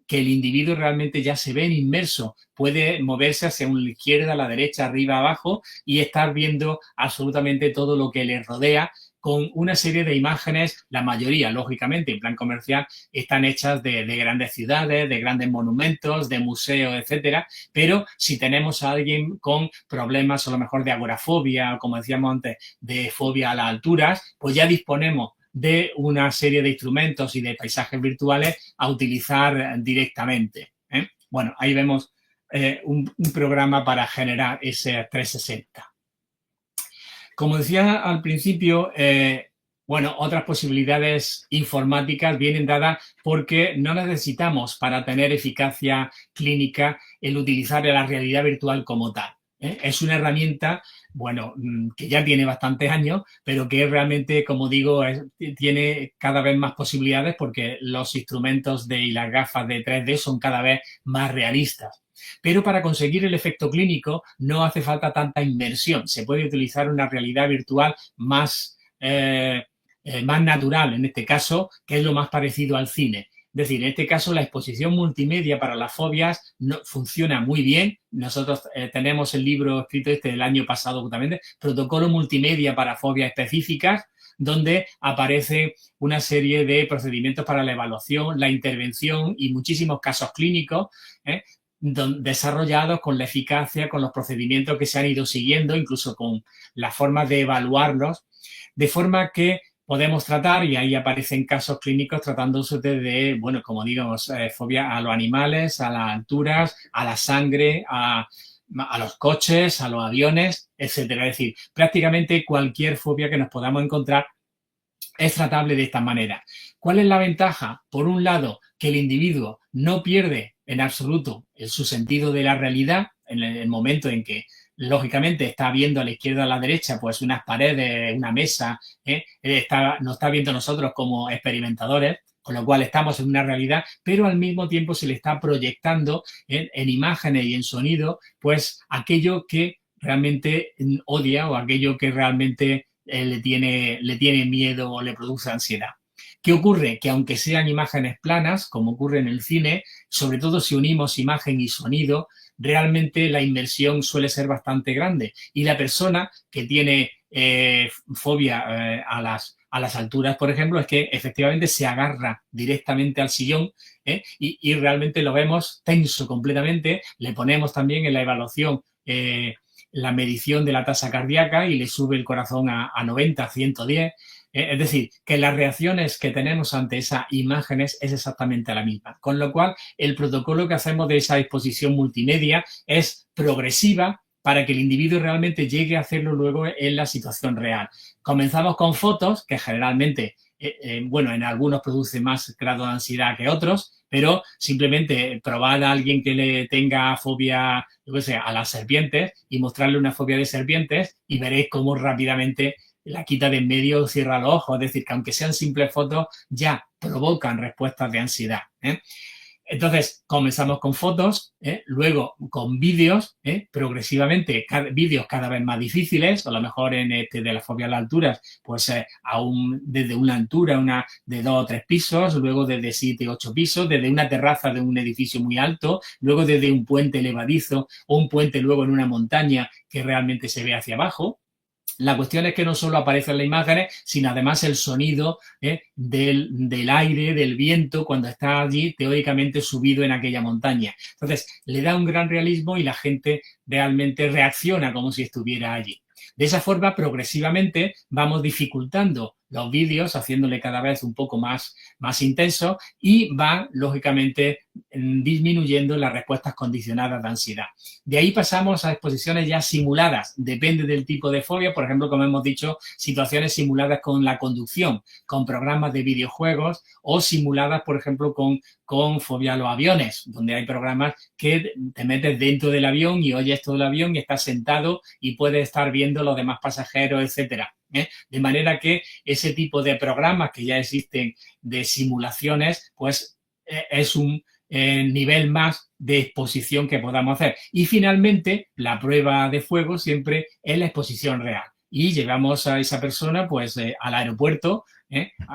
que el individuo realmente ya se ve inmerso, puede moverse hacia la izquierda, a la derecha, arriba, abajo, y estar viendo absolutamente todo lo que le rodea, con una serie de imágenes, la mayoría, lógicamente, en plan comercial, están hechas de grandes ciudades, de grandes monumentos, de museos, etcétera. Pero si tenemos a alguien con problemas, a lo mejor de agorafobia, como decíamos antes, de fobia a las alturas, pues ya disponemos de una serie de instrumentos y de paisajes virtuales a utilizar directamente. Bueno, ahí vemos un programa para generar ese 360. Como decía al principio, bueno, otras posibilidades informáticas vienen dadas porque no necesitamos, para tener eficacia clínica, el utilizar la realidad virtual como tal. Es una herramienta, bueno, que ya tiene bastantes años, pero que realmente, como digo, tiene cada vez más posibilidades porque los instrumentos y las gafas de 3D son cada vez más realistas. Pero para conseguir el efecto clínico no hace falta tanta inmersión. Se puede utilizar una realidad virtual más natural, en este caso, que es lo más parecido al cine. Es decir, en este caso la exposición multimedia para las fobias funciona muy bien. Nosotros tenemos el libro escrito del año pasado justamente, Protocolo Multimedia para Fobias Específicas, donde aparece una serie de procedimientos para la evaluación, la intervención y muchísimos casos clínicos desarrollados con la eficacia, con los procedimientos que se han ido siguiendo, incluso con las formas de evaluarlos, de forma que podemos tratar, y ahí aparecen casos clínicos tratándose de, bueno, como digamos, fobia a los animales, a las alturas, a la sangre, a los coches, a los aviones, etcétera. Es decir, prácticamente cualquier fobia que nos podamos encontrar es tratable de esta manera. ¿Cuál es la ventaja? Por un lado, que el individuo no pierde en absoluto su sentido de la realidad en el momento en que, lógicamente, está viendo a la izquierda o a la derecha pues unas paredes, una mesa, nos está viendo nosotros como experimentadores, con lo cual estamos en una realidad, pero al mismo tiempo se le está proyectando en imágenes y en sonido pues aquello que realmente odia o aquello que realmente le tiene miedo o le produce ansiedad. ¿Qué ocurre? Que aunque sean imágenes planas, como ocurre en el cine, sobre todo si unimos imagen y sonido, realmente la inmersión suele ser bastante grande. Y la persona que tiene fobia a las alturas, por ejemplo, es que efectivamente se agarra directamente al sillón y realmente lo vemos tenso completamente. Le ponemos también en la evaluación la medición de la tasa cardíaca y le sube el corazón a 90, 110. Es decir, que las reacciones que tenemos ante esas imágenes es exactamente la misma. Con lo cual, el protocolo que hacemos de esa exposición multimedia es progresiva para que el individuo realmente llegue a hacerlo luego en la situación real. Comenzamos con fotos, que generalmente, bueno, en algunos produce más grado de ansiedad que otros, pero simplemente probar a alguien que le tenga fobia, yo qué sé, a las serpientes y mostrarle una fobia de serpientes y veréis cómo rápidamente la quita de en medio, cierra los ojos. Es decir, que aunque sean simples fotos, ya provocan respuestas de ansiedad. Entonces, comenzamos con fotos, luego con vídeos, progresivamente, vídeos cada vez más difíciles, a lo mejor en de la fobia a las alturas, pues desde una altura de 2 o 3 pisos, luego desde 7 o 8 pisos, desde una terraza de un edificio muy alto, luego desde un puente elevadizo o un puente luego en una montaña que realmente se ve hacia abajo. La cuestión es que no solo aparecen las imágenes, sino además el sonido del aire, del viento, cuando está allí teóricamente subido en aquella montaña. Entonces, le da un gran realismo y la gente realmente reacciona como si estuviera allí. De esa forma, progresivamente, vamos dificultando los vídeos, haciéndole cada vez un poco más intenso y va, lógicamente, disminuyendo las respuestas condicionadas de ansiedad. De ahí pasamos a exposiciones ya simuladas, depende del tipo de fobia, por ejemplo, como hemos dicho, situaciones simuladas con la conducción, con programas de videojuegos o simuladas, por ejemplo, con fobia a los aviones, donde hay programas que te metes dentro del avión y oyes todo el avión y estás sentado y puedes estar viendo los demás pasajeros, etcétera. De manera que ese tipo de programas que ya existen de simulaciones, pues es un nivel más de exposición que podamos hacer. Y finalmente, la prueba de fuego siempre es la exposición real. Y llevamos a esa persona pues al aeropuerto.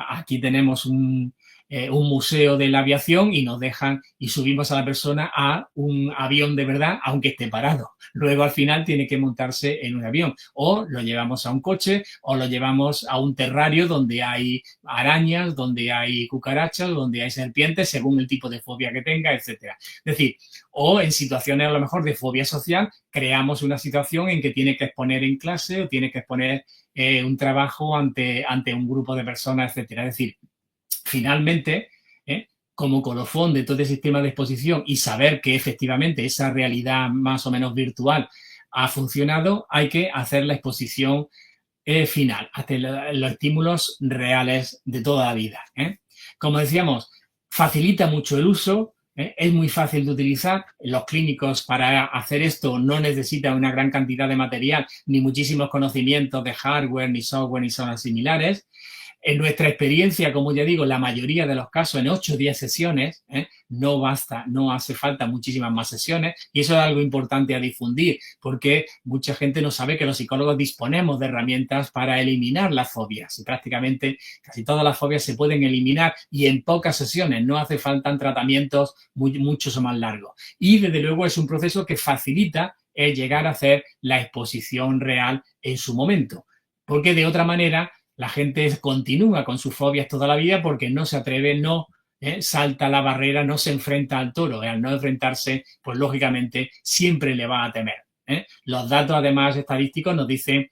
Aquí tenemos un museo de la aviación y nos dejan y subimos a la persona a un avión de verdad, aunque esté parado. Luego al final tiene que montarse en un avión o lo llevamos a un coche o lo llevamos a un terrario donde hay arañas, donde hay cucarachas, donde hay serpientes, según el tipo de fobia que tenga, etcétera. Es decir, o en situaciones a lo mejor de fobia social, creamos una situación en que tiene que exponer en clase o tiene que exponer un trabajo ante un grupo de personas, etcétera. Es decir, finalmente, como colofón de todo el sistema de exposición y saber que efectivamente esa realidad más o menos virtual ha funcionado, hay que hacer la exposición final, hasta los estímulos reales de toda la vida. Como decíamos, facilita mucho el uso, es muy fácil de utilizar. Los clínicos para hacer esto no necesitan una gran cantidad de material, ni muchísimos conocimientos de hardware, ni software, ni zonas similares. En nuestra experiencia, como ya digo, la mayoría de los casos en 8 o 10 sesiones, no basta, no hace falta muchísimas más sesiones y eso es algo importante a difundir porque mucha gente no sabe que los psicólogos disponemos de herramientas para eliminar las fobias y prácticamente casi todas las fobias se pueden eliminar y en pocas sesiones, no hace falta tratamientos muchos o más largos. Y desde luego es un proceso que facilita llegar a hacer la exposición real en su momento, porque de otra manera la gente continúa con sus fobias toda la vida porque no se atreve, no salta la barrera, no se enfrenta al toro. Al no enfrentarse, pues lógicamente siempre le va a temer. Los datos, además, estadísticos nos dicen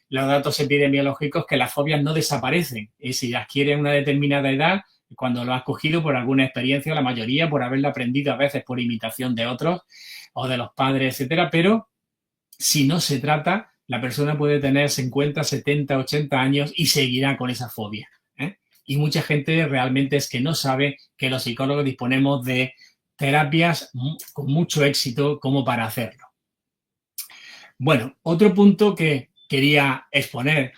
los datos epidemiológicos que las fobias no desaparecen. Y si adquieren una determinada edad, cuando lo has cogido por alguna experiencia, la mayoría por haberlo aprendido a veces por imitación de otros o de los padres, etcétera, pero si no se trata, la persona puede tener 50, 70, 80 años y seguirá con esa fobia, ¿eh? Y mucha gente realmente es que no sabe que los psicólogos disponemos de terapias con mucho éxito como para hacerlo. Bueno, otro punto que quería exponer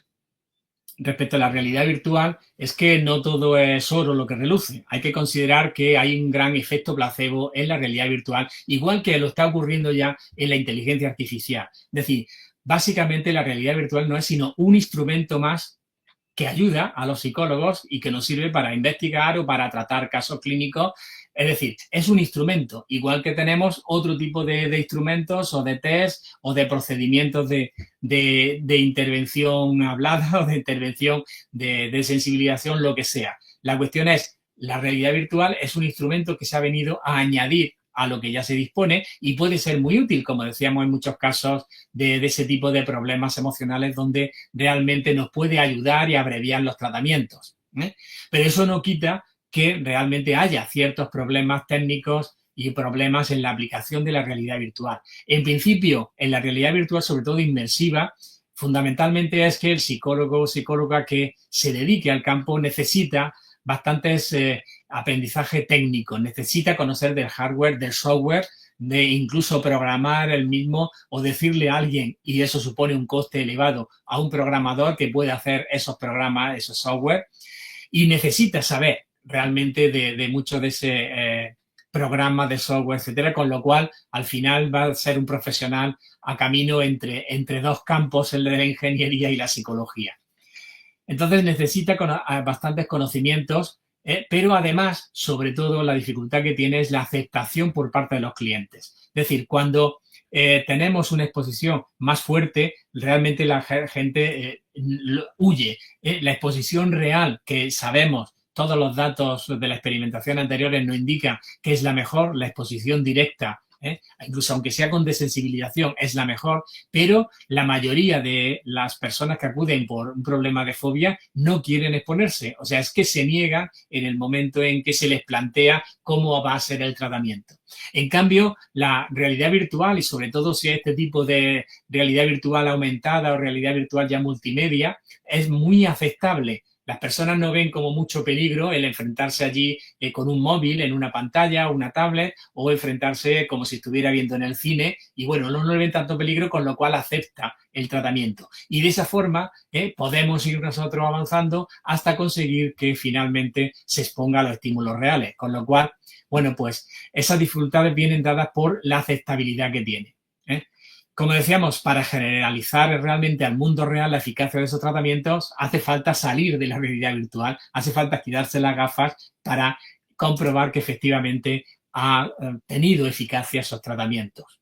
respecto a la realidad virtual es que no todo es oro lo que reluce. Hay que considerar que hay un gran efecto placebo en la realidad virtual, igual que lo está ocurriendo ya en la inteligencia artificial. Es decir, básicamente la realidad virtual no es sino un instrumento más que ayuda a los psicólogos y que nos sirve para investigar o para tratar casos clínicos. Es decir, es un instrumento, igual que tenemos otro tipo de instrumentos o de test o de procedimientos de intervención hablada o de intervención de sensibilización, lo que sea. La cuestión es, la realidad virtual es un instrumento que se ha venido a añadir a lo que ya se dispone y puede ser muy útil, como decíamos en muchos casos de ese tipo de problemas emocionales donde realmente nos puede ayudar y abreviar los tratamientos, ¿eh? Pero eso no quita que realmente haya ciertos problemas técnicos y problemas en la aplicación de la realidad virtual. En principio, en la realidad virtual, sobre todo inmersiva, fundamentalmente es que el psicólogo o psicóloga que se dedique al campo necesita bastantes aprendizaje técnico, necesita conocer del hardware, del software, de incluso programar el mismo o decirle a alguien, y eso supone un coste elevado, a un programador que puede hacer esos programas, esos software, y necesita saber realmente de mucho de ese programa de software, etcétera, con lo cual al final va a ser un profesional a camino entre dos campos, el de la ingeniería y la psicología. Entonces necesita bastantes conocimientos, pero además, sobre todo, la dificultad que tiene es la aceptación por parte de los clientes. Es decir, cuando tenemos una exposición más fuerte, realmente la gente huye. La exposición real, que sabemos, todos los datos de la experimentación anteriores nos indican que es la mejor, la exposición directa, incluso aunque sea con desensibilización, es la mejor, pero la mayoría de las personas que acuden por un problema de fobia no quieren exponerse. O sea, es que se niegan en el momento en que se les plantea cómo va a ser el tratamiento. En cambio, la realidad virtual, y sobre todo si este tipo de realidad virtual aumentada o realidad virtual ya multimedia, es muy aceptable. Las personas no ven como mucho peligro el enfrentarse allí con un móvil en una pantalla, una tablet, o enfrentarse como si estuviera viendo en el cine, y bueno, no le ven tanto peligro, con lo cual acepta el tratamiento. Y de esa forma podemos ir nosotros avanzando hasta conseguir que finalmente se exponga a los estímulos reales, con lo cual, bueno, pues esas dificultades vienen dadas por la aceptabilidad que tiene. Como decíamos, para generalizar realmente al mundo real la eficacia de esos tratamientos, hace falta salir de la realidad virtual, hace falta quitarse las gafas para comprobar que efectivamente ha tenido eficacia esos tratamientos.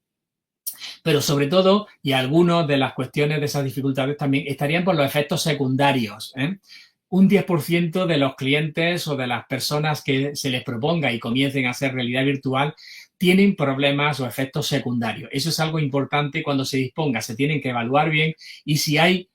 Pero sobre todo, y algunas de las cuestiones de esas dificultades también estarían por los efectos secundarios. Un 10% de los clientes o de las personas que se les proponga y comiencen a hacer realidad virtual tienen problemas o efectos secundarios. Eso es algo importante cuando se disponga. Se tienen que evaluar bien y si hay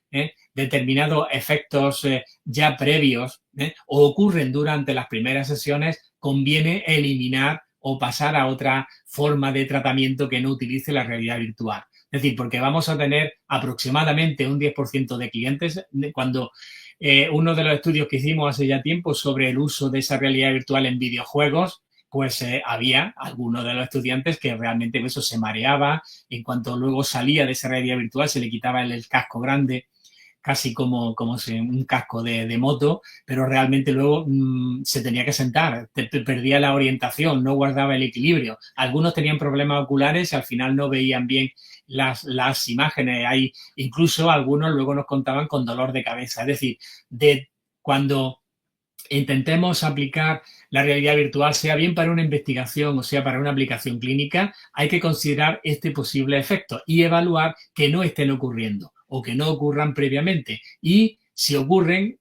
determinados efectos ya previos o ocurren durante las primeras sesiones, conviene eliminar o pasar a otra forma de tratamiento que no utilice la realidad virtual. Es decir, porque vamos a tener aproximadamente un 10% de clientes cuando uno de los estudios que hicimos hace ya tiempo sobre el uso de esa realidad virtual en videojuegos, pues había algunos de los estudiantes que realmente eso se mareaba, en cuanto luego salía de esa realidad virtual se le quitaba el casco grande, casi como un casco de moto, pero realmente luego se tenía que sentar, perdía la orientación, no guardaba el equilibrio. Algunos tenían problemas oculares y al final no veían bien las imágenes. Hay incluso algunos luego nos contaban con dolor de cabeza. Es decir, de cuando intentemos aplicar la realidad virtual, sea bien para una investigación o sea para una aplicación clínica, hay que considerar este posible efecto y evaluar que no estén ocurriendo o que no ocurran previamente. Y si ocurren,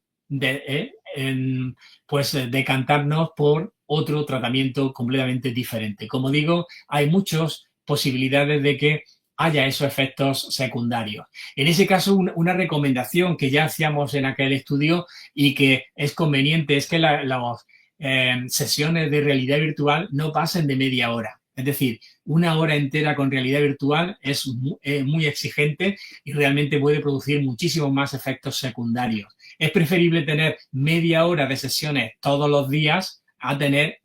pues decantarnos por otro tratamiento completamente diferente. Como digo, hay muchas posibilidades de que haya esos efectos secundarios. En ese caso, una recomendación que ya hacíamos en aquel estudio y que es conveniente es que las sesiones de realidad virtual no pasen de media hora. Es decir, una hora entera con realidad virtual es muy exigente y realmente puede producir muchísimos más efectos secundarios. Es preferible tener media hora de sesiones todos los días a tener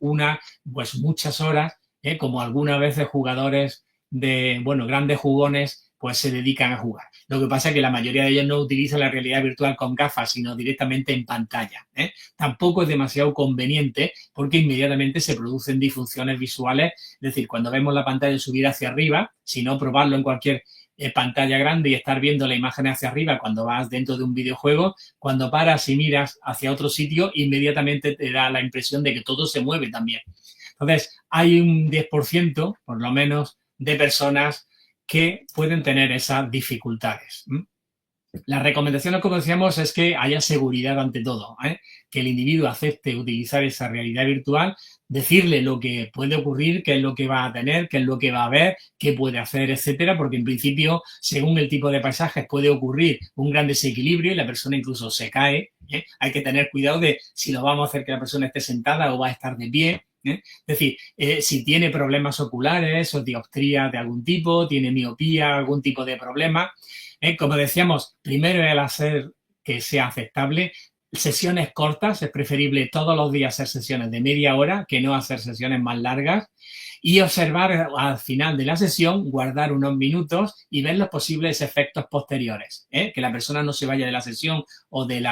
pues muchas horas, como algunas veces jugadores grandes jugones, pues se dedican a jugar. Lo que pasa es que la mayoría de ellos no utilizan la realidad virtual con gafas, sino directamente en pantalla. Tampoco es demasiado conveniente porque inmediatamente se producen disfunciones visuales. Es decir, cuando vemos la pantalla subir hacia arriba, si no probarlo en cualquier pantalla grande y estar viendo la imagen hacia arriba cuando vas dentro de un videojuego, cuando paras y miras hacia otro sitio, inmediatamente te da la impresión de que todo se mueve también. Entonces, hay un 10%, por lo menos, de personas que pueden tener esas dificultades. Las recomendaciones, como decíamos, es que haya seguridad ante todo, que el individuo acepte utilizar esa realidad virtual, decirle lo que puede ocurrir, qué es lo que va a tener, qué es lo que va a ver, qué puede hacer, etcétera, porque en principio, según el tipo de paisajes, puede ocurrir un gran desequilibrio y la persona incluso se cae. Hay que tener cuidado de si lo vamos a hacer que la persona esté sentada o va a estar de pie. Es decir, si tiene problemas oculares o dioptría de algún tipo, tiene miopía, algún tipo de problema. Como decíamos, primero el hacer que sea aceptable. Sesiones cortas, es preferible todos los días hacer sesiones de media hora que no hacer sesiones más largas. Y observar al final de la sesión, guardar unos minutos y ver los posibles efectos posteriores. Que la persona no se vaya de la sesión o del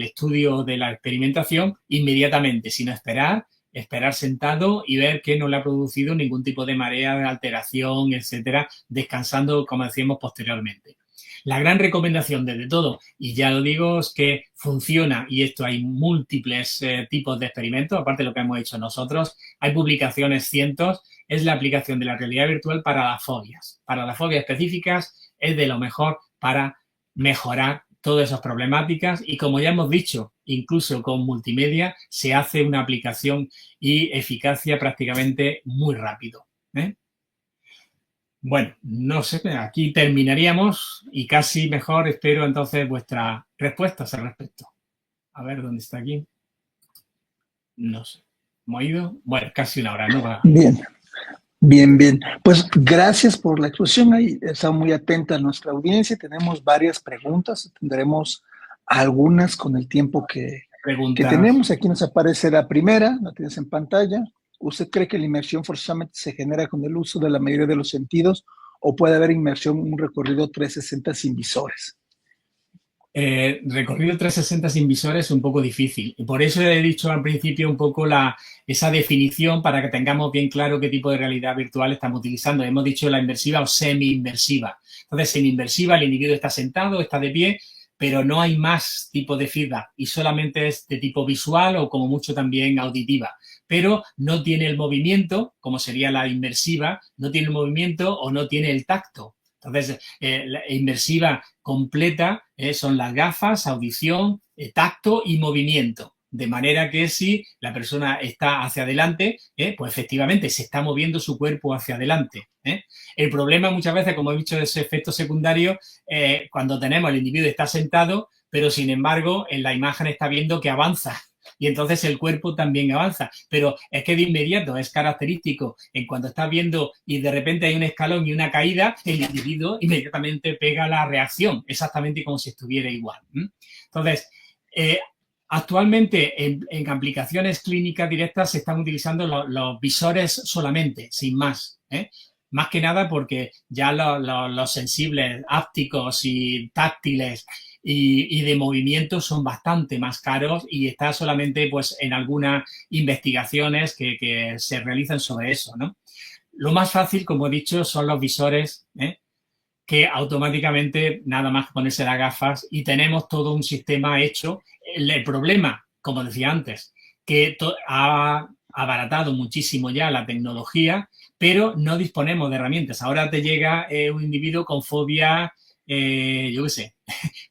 estudio de la experimentación inmediatamente, sino esperar sentado y ver que no le ha producido ningún tipo de marea, de alteración, etcétera, descansando, como decíamos, posteriormente. La gran recomendación desde todo, y ya lo digo, es que funciona, y esto hay múltiples tipos de experimentos, aparte de lo que hemos hecho nosotros, hay publicaciones cientos, es la aplicación de la realidad virtual para las fobias. Para las fobias específicas es de lo mejor para mejorar todas esas problemáticas y, como ya hemos dicho, incluso con multimedia se hace una aplicación y eficacia prácticamente muy rápido. Bueno, no sé, aquí terminaríamos y casi mejor espero entonces vuestras respuestas al respecto. A ver, ¿dónde está aquí? No sé. ¿Hemos ido? Bueno, casi una hora, ¿no? Bien. Bien. Pues gracias por la exposición. Ahí está muy atenta a nuestra audiencia. Tenemos varias preguntas. Tendremos algunas con el tiempo que tenemos. Aquí nos aparece la primera, la tienes en pantalla. ¿Usted cree que la inmersión forzosamente se genera con el uso de la mayoría de los sentidos o puede haber inmersión en un recorrido 360 sin visores? Recorrido 360 sin visores es un poco difícil. Y por eso he dicho al principio un poco esa definición para que tengamos bien claro qué tipo de realidad virtual estamos utilizando. Hemos dicho la inmersiva o semi-inmersiva. Entonces, semi-inmersiva, el individuo está sentado, está de pie, pero no hay más tipo de feedback y solamente es de tipo visual o como mucho también auditiva. Pero no tiene el movimiento, como sería la inmersiva, no tiene el movimiento o no tiene el tacto. Entonces, la inmersiva completa son las gafas, audición, tacto y movimiento. De manera que si la persona está hacia adelante, pues efectivamente se está moviendo su cuerpo hacia adelante. El problema muchas veces, como he dicho, de ese efecto secundario, cuando tenemos el individuo está sentado, pero sin embargo en la imagen está viendo que avanza. Y entonces el cuerpo también avanza. Pero es que de inmediato es característico. En cuanto estás viendo y de repente hay un escalón y una caída, el individuo inmediatamente pega la reacción, exactamente como si estuviera igual. Entonces, actualmente en aplicaciones clínicas directas se están utilizando los visores solamente, sin más. Más que nada porque ya los sensibles ápticos y táctiles y de movimiento son bastante más caros y está solamente pues en algunas investigaciones que se realizan sobre eso, ¿no? Lo más fácil, como he dicho, son los visores, que automáticamente nada más ponerse las gafas y tenemos todo un sistema hecho. El problema, como decía antes, que ha abaratado muchísimo ya la tecnología, pero no disponemos de herramientas. Ahora te llega un individuo con fobia, yo qué sé,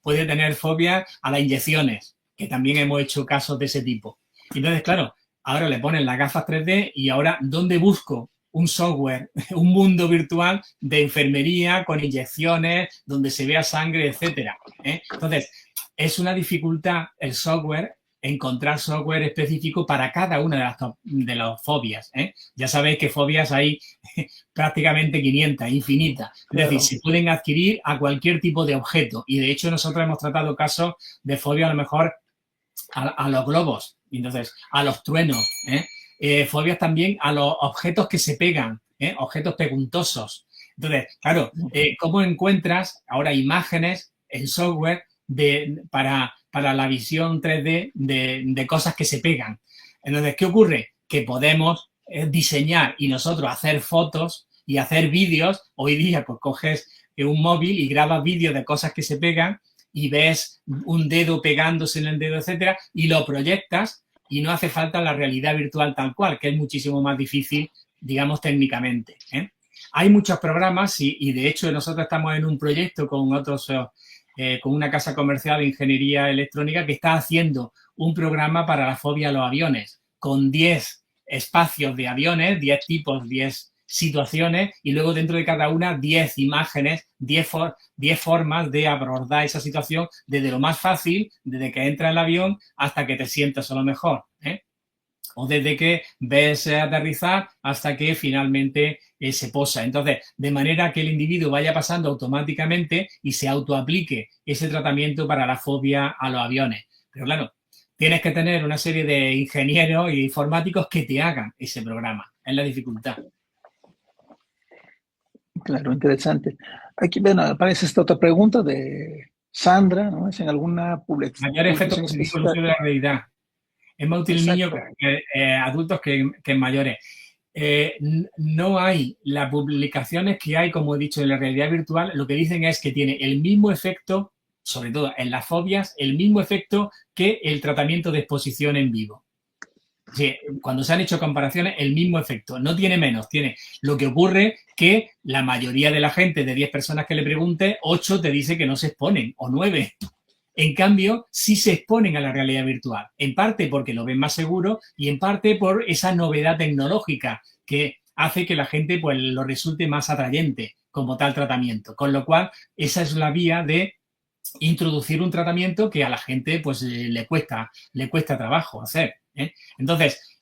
puede tener fobia a las inyecciones, que también hemos hecho casos de ese tipo. Entonces, claro, ahora le ponen las gafas 3D y ahora, ¿dónde busco un software, un mundo virtual de enfermería con inyecciones, donde se vea sangre, etcétera. Entonces, es una dificultad el software, encontrar software específico para cada una de las fobias. Ya sabéis que fobias hay prácticamente 500, infinitas. Claro. Es decir, se pueden adquirir a cualquier tipo de objeto. Y de hecho nosotros hemos tratado casos de fobia a lo mejor a los globos, entonces a los truenos, fobias también a los objetos que se pegan, objetos peguntosos. Entonces, claro, ¿cómo encuentras ahora imágenes en software para la visión 3D de cosas que se pegan? Entonces, ¿qué ocurre? Que podemos diseñar y nosotros hacer fotos y hacer vídeos. Hoy día, pues coges un móvil y grabas vídeos de cosas que se pegan y ves un dedo pegándose en el dedo, etcétera, y lo proyectas y no hace falta la realidad virtual tal cual, que es muchísimo más difícil, digamos, técnicamente. Hay muchos programas y de hecho nosotros estamos en un proyecto con otros, con una casa comercial de ingeniería electrónica que está haciendo un programa para la fobia a los aviones, con 10 espacios de aviones, 10 tipos, 10 situaciones y luego dentro de cada una 10 imágenes, 10 formas de abordar esa situación desde lo más fácil, desde que entra el avión hasta que te sientas a lo mejor, o desde que ves aterrizar hasta que finalmente se posa. Entonces, de manera que el individuo vaya pasando automáticamente y se autoaplique ese tratamiento para la fobia a los aviones. Pero claro, tienes que tener una serie de ingenieros e informáticos que te hagan ese programa. Es la dificultad. Claro, interesante. Aquí aparece esta otra pregunta de Sandra, ¿no? Es en alguna publicación. Mayor efecto de la realidad. Es más útil en niños adultos que en mayores. No hay las publicaciones que hay, como he dicho, en la realidad virtual, lo que dicen es que tiene el mismo efecto, sobre todo en las fobias, el mismo efecto que el tratamiento de exposición en vivo. Sí, cuando se han hecho comparaciones, el mismo efecto, no tiene menos, tiene. Lo que ocurre que la mayoría de la gente, de 10 personas que le pregunte, 8 te dice que no se exponen, o 9. En cambio, sí se exponen a la realidad virtual, en parte porque lo ven más seguro y en parte por esa novedad tecnológica que hace que la gente pues lo resulte más atrayente como tal tratamiento. Con lo cual, esa es la vía de introducir un tratamiento que a la gente pues le cuesta trabajo hacer. Entonces,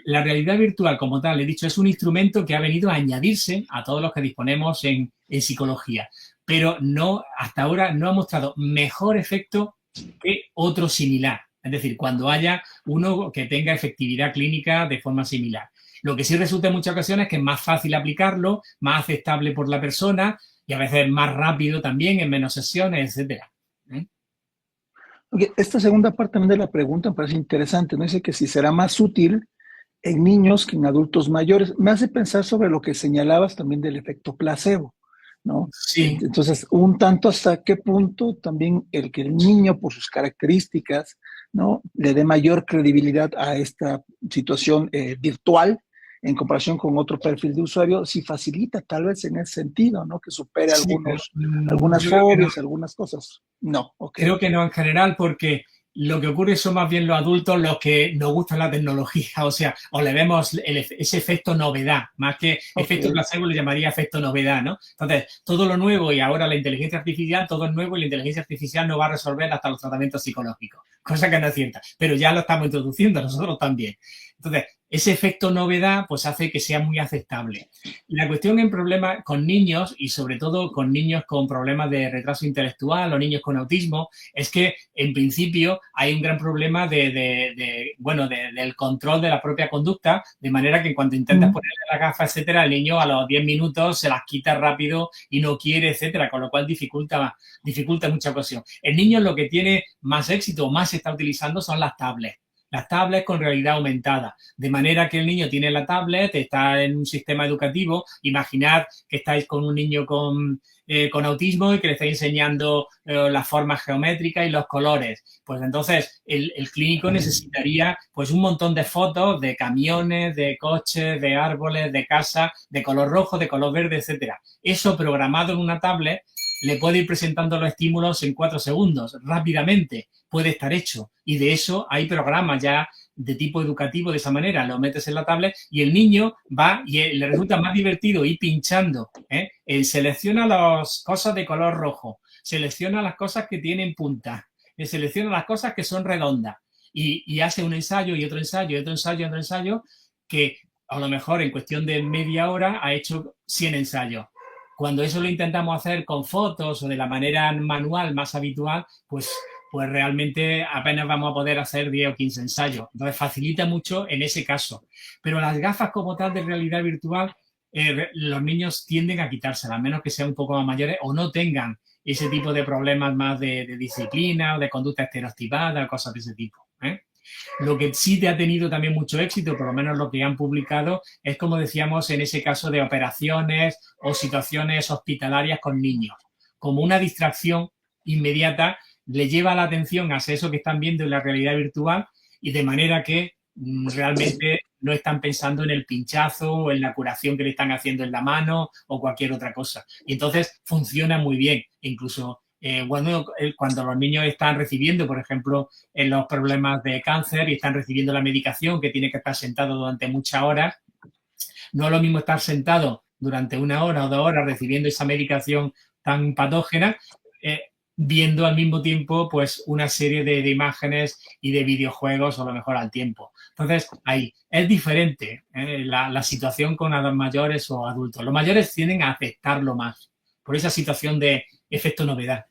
la realidad virtual como tal, he dicho, es un instrumento que ha venido a añadirse a todos los que disponemos en psicología, pero no, hasta ahora no ha mostrado mejor efecto que otro similar. Es decir, cuando haya uno que tenga efectividad clínica de forma similar. Lo que sí resulta en muchas ocasiones es que es más fácil aplicarlo, más aceptable por la persona y a veces más rápido también, en menos sesiones, etcétera. Okay. Esta segunda parte también de la pregunta me parece interesante, ¿no? Dice que si será más útil en niños que en adultos mayores. Me hace pensar sobre lo que señalabas también del efecto placebo, ¿no? Sí. Entonces, un tanto hasta qué punto también el que el niño, por sus características, ¿no?, le dé mayor credibilidad a esta situación virtual en comparación con otro perfil de usuario, si facilita tal vez en ese sentido, ¿no?, que supere algunas fobias, algunas cosas. No, okay. Creo que no en general, porque lo que ocurre son más bien los adultos los que nos gusta la tecnología, o sea, o le vemos ese efecto novedad, más que efecto placebo le llamaría efecto novedad, ¿no? Entonces, todo lo nuevo y ahora la inteligencia artificial, todo es nuevo y la inteligencia artificial no va a resolver hasta los tratamientos psicológicos, cosa que no es cierta, pero ya lo estamos introduciendo nosotros también. Entonces, ese efecto novedad pues hace que sea muy aceptable. La cuestión en problemas con niños y sobre todo con niños con problemas de retraso intelectual o niños con autismo es que en principio hay un gran problema del control de la propia conducta, de manera que cuando intentas ponerle la gafa, etcétera, el niño a los 10 minutos se las quita rápido y no quiere, etcétera, con lo cual dificulta mucha ocasión. El niño lo que tiene más éxito o más se está utilizando son las tablets. Las tablets con realidad aumentada, de manera que el niño tiene la tablet, está en un sistema educativo. Imaginad que estáis con un niño con autismo y que le estáis enseñando las formas geométricas y los colores. Pues entonces el clínico necesitaría pues un montón de fotos de camiones, de coches, de árboles, de casas, de color rojo, de color verde, etcétera. Eso programado en una tablet le puede ir presentando los estímulos en 4 segundos, rápidamente, puede estar hecho. Y de eso hay programas ya de tipo educativo de esa manera, lo metes en la tablet y el niño va y le resulta más divertido ir pinchando. Él selecciona las cosas de color rojo, selecciona las cosas que tienen punta, selecciona las cosas que son redondas y hace un ensayo y otro ensayo y otro ensayo y otro ensayo que a lo mejor en cuestión de media hora ha hecho 100 ensayos. Cuando eso lo intentamos hacer con fotos o de la manera manual más habitual, pues realmente apenas vamos a poder hacer 10 o 15 ensayos. Entonces facilita mucho en ese caso. Pero las gafas como tal de realidad virtual, los niños tienden a quitárselas, a menos que sean un poco más mayores o no tengan ese tipo de problemas más de disciplina o de conducta estereotipada, cosas de ese tipo. Lo que sí te ha tenido también mucho éxito, por lo menos lo que han publicado, es como decíamos en ese caso de operaciones o situaciones hospitalarias con niños. Como una distracción inmediata le lleva la atención hacia eso que están viendo en la realidad virtual y de manera que realmente no están pensando en el pinchazo o en la curación que le están haciendo en la mano o cualquier otra cosa. Y entonces funciona muy bien. Incluso cuando los niños están recibiendo, por ejemplo, en los problemas de cáncer y están recibiendo la medicación, que tiene que estar sentado durante muchas horas, no es lo mismo estar sentado durante 1 hora o 2 horas recibiendo esa medicación tan patógena, viendo al mismo tiempo pues una serie de imágenes y de videojuegos, a lo mejor al tiempo. Entonces, ahí es diferente la situación con mayores o adultos. Los mayores tienden a aceptarlo más por esa situación de efecto novedad.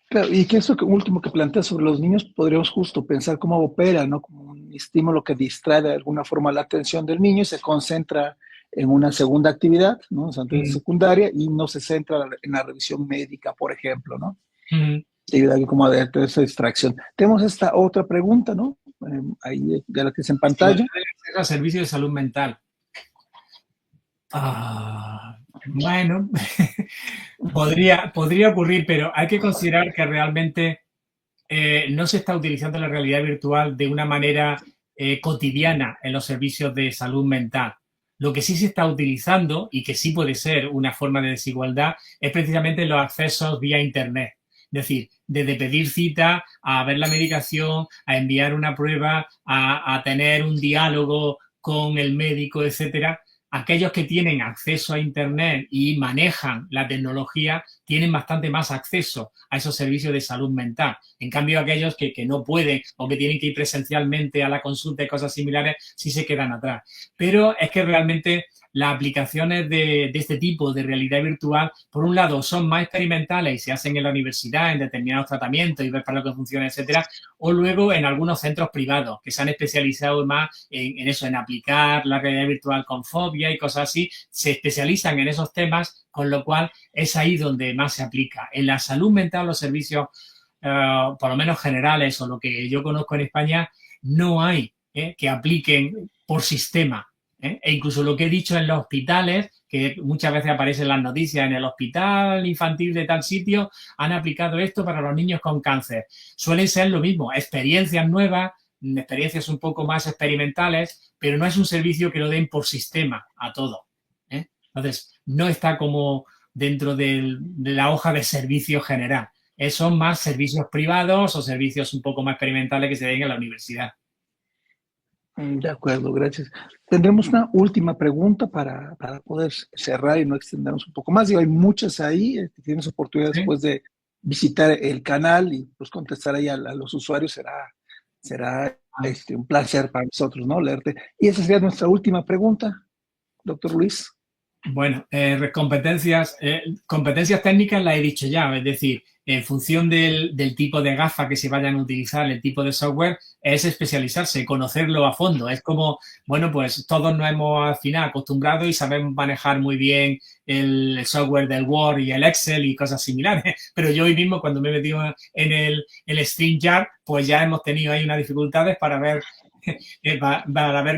Claro, y que eso último que planteas sobre los niños, podríamos justo pensar cómo opera, ¿no? Como un estímulo que distrae de alguna forma la atención del niño y se concentra en una segunda actividad, ¿no? O sea, antes secundaria, y no se centra en la revisión médica, por ejemplo, ¿no? Y ayuda como a dar esa distracción. Tenemos esta otra pregunta, ¿no? Ahí de la que es en pantalla. Sí, servicio de salud mental. Bueno, podría ocurrir, pero hay que considerar que realmente no se está utilizando la realidad virtual de una manera cotidiana en los servicios de salud mental. Lo que sí se está utilizando y que sí puede ser una forma de desigualdad es precisamente los accesos vía Internet. Es decir, desde pedir cita a ver la medicación, a enviar una prueba, a tener un diálogo con el médico, etcétera. Aquellos que tienen acceso a Internet y manejan la tecnología tienen bastante más acceso a esos servicios de salud mental. En cambio, aquellos que no pueden o que tienen que ir presencialmente a la consulta y cosas similares, sí se quedan atrás. Pero es que realmente las aplicaciones de este tipo de realidad virtual, por un lado, son más experimentales y se hacen en la universidad, en determinados tratamientos y ver para lo que funciona, etcétera, o luego en algunos centros privados que se han especializado más en eso, en aplicar la realidad virtual con fobia y cosas así, se especializan en esos temas, con lo cual es ahí donde más se aplica. En la salud mental, los servicios, por lo menos generales o lo que yo conozco en España, no hay que apliquen por sistema. E incluso lo que he dicho en los hospitales, que muchas veces aparece en las noticias, en el hospital infantil de tal sitio, han aplicado esto para los niños con cáncer. Suelen ser lo mismo, experiencias nuevas, experiencias un poco más experimentales, pero no es un servicio que lo den por sistema a todo. Entonces, no está como dentro de la hoja de servicio general. Son más servicios privados o servicios un poco más experimentales que se den en la universidad. De acuerdo, gracias. Tendremos una última pregunta para poder cerrar y no extendernos un poco más. Digo, hay muchas ahí, tienes oportunidad después de visitar el canal y pues contestar ahí a los usuarios. Será un placer para nosotros, ¿no? Leerte. Y esa sería nuestra última pregunta, doctor Luis. Bueno, competencias técnicas las he dicho ya, es decir, en función del tipo de gafa que se vayan a utilizar, el tipo de software, es especializarse, conocerlo a fondo. Es como, bueno, pues todos nos hemos al final acostumbrado y sabemos manejar muy bien el software del Word y el Excel y cosas similares. Pero yo hoy mismo, cuando me he metido en el StreamYard, pues ya hemos tenido ahí unas dificultades para ver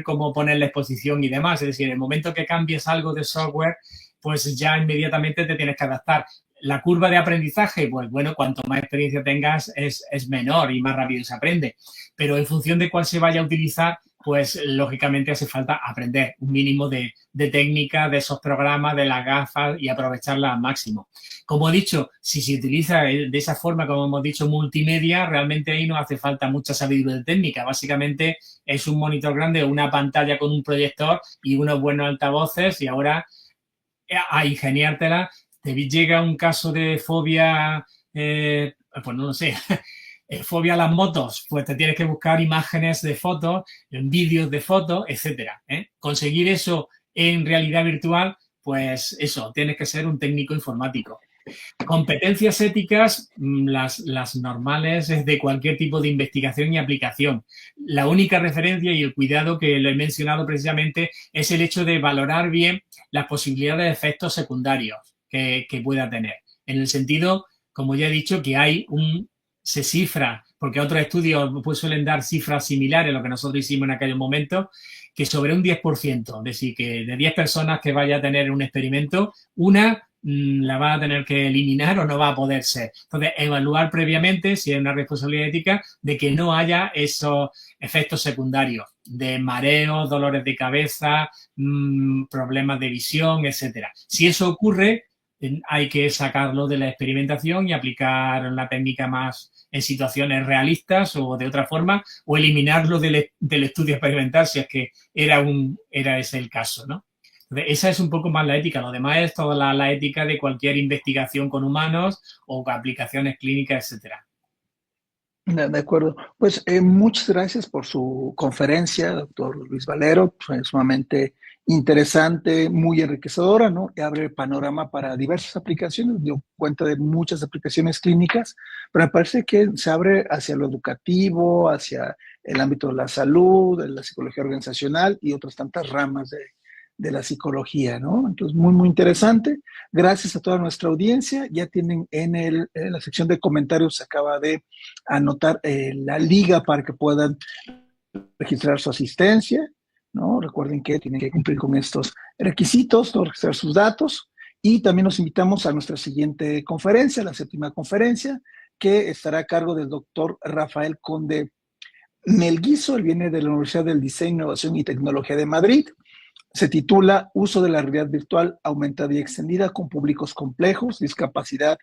cómo poner la exposición y demás. Es decir, en el momento que cambies algo de software, pues ya inmediatamente te tienes que adaptar. La curva de aprendizaje, pues bueno, cuanto más experiencia tengas es menor y más rápido se aprende. Pero en función de cuál se vaya a utilizar, pues lógicamente hace falta aprender un mínimo de técnica de esos programas, de las gafas y aprovecharlas al máximo. Como he dicho, si se utiliza de esa forma, como hemos dicho, multimedia, realmente ahí no hace falta mucha sabiduría técnica. Básicamente es un monitor grande, una pantalla con un proyector y unos buenos altavoces, y ahora a ingeniártela. Te llega un caso de fobia, pues no lo sé, fobia a las motos, pues te tienes que buscar imágenes de fotos, vídeos de fotos, etcétera. Conseguir eso en realidad virtual, pues eso, tienes que ser un técnico informático. Competencias éticas, las normales es de cualquier tipo de investigación y aplicación. La única referencia y el cuidado que lo he mencionado precisamente es el hecho de valorar bien las posibilidades de efectos secundarios que pueda tener. En el sentido, como ya he dicho, que se cifra, porque otros estudios pues suelen dar cifras similares a lo que nosotros hicimos en aquel momento, que sobre un 10%, es decir, que de 10 personas que vaya a tener un experimento, una la va a tener que eliminar o no va a poder ser. Entonces, evaluar previamente si hay una responsabilidad ética de que no haya esos efectos secundarios de mareos, dolores de cabeza, problemas de visión, etcétera. Si eso ocurre, hay que sacarlo de la experimentación y aplicar la técnica más en situaciones realistas o de otra forma, o eliminarlo del estudio experimental si es que era ese el caso, ¿no? Esa es un poco más la ética. Lo demás es toda la ética de cualquier investigación con humanos o aplicaciones clínicas, etcétera. De acuerdo. Pues muchas gracias por su conferencia, doctor Luis Valero. Fue sumamente interesante, muy enriquecedora, ¿no? Y abre el panorama para diversas aplicaciones. Dio cuenta de muchas aplicaciones clínicas, pero me parece que se abre hacia lo educativo, hacia el ámbito de la salud, de la psicología organizacional y otras tantas ramas de la psicología, ¿no? Entonces, muy, muy interesante. Gracias a toda nuestra audiencia. Ya tienen en la sección de comentarios, se acaba de anotar la liga para que puedan registrar su asistencia, ¿no? Recuerden que tienen que cumplir con estos requisitos, ¿no? Registrar sus datos. Y también los invitamos a nuestra siguiente conferencia, la 7ª conferencia, que estará a cargo del doctor Rafael Conde Melguizo. Él viene de la Universidad del Diseño, Innovación y Tecnología de Madrid. Se titula Uso de la realidad virtual aumentada y extendida con públicos complejos, discapacidad,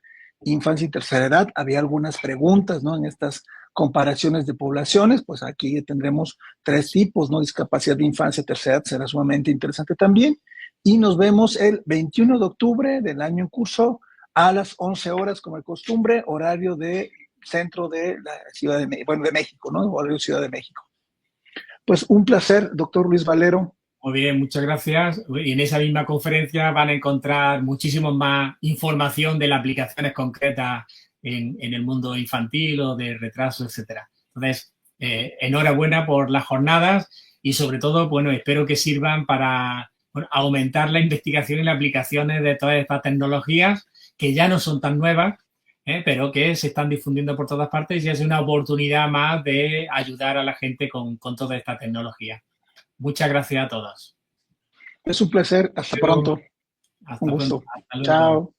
infancia y tercera edad. Había algunas preguntas, ¿no? En estas comparaciones de poblaciones, pues aquí tendremos 3 tipos, ¿no? Discapacidad de infancia, tercera edad, será sumamente interesante también. Y nos vemos el 21 de octubre del año en curso a las 11 horas, como de costumbre, horario de centro de la Ciudad de México, bueno, de México, ¿no? Horario Ciudad de México. Pues un placer, doctor Luis Valero. Muy bien, muchas gracias. Y en esa misma conferencia van a encontrar muchísimo más información de las aplicaciones concretas en el mundo infantil o de retraso, etcétera. Entonces, enhorabuena por las jornadas y sobre todo, bueno, espero que sirvan para aumentar la investigación y las aplicaciones de todas estas tecnologías que ya no son tan nuevas, pero que se están difundiendo por todas partes y es una oportunidad más de ayudar a la gente con toda esta tecnología. Muchas gracias a todos. Es un placer. Hasta pronto. Hasta Un gusto. pronto. Hasta luego. Chao.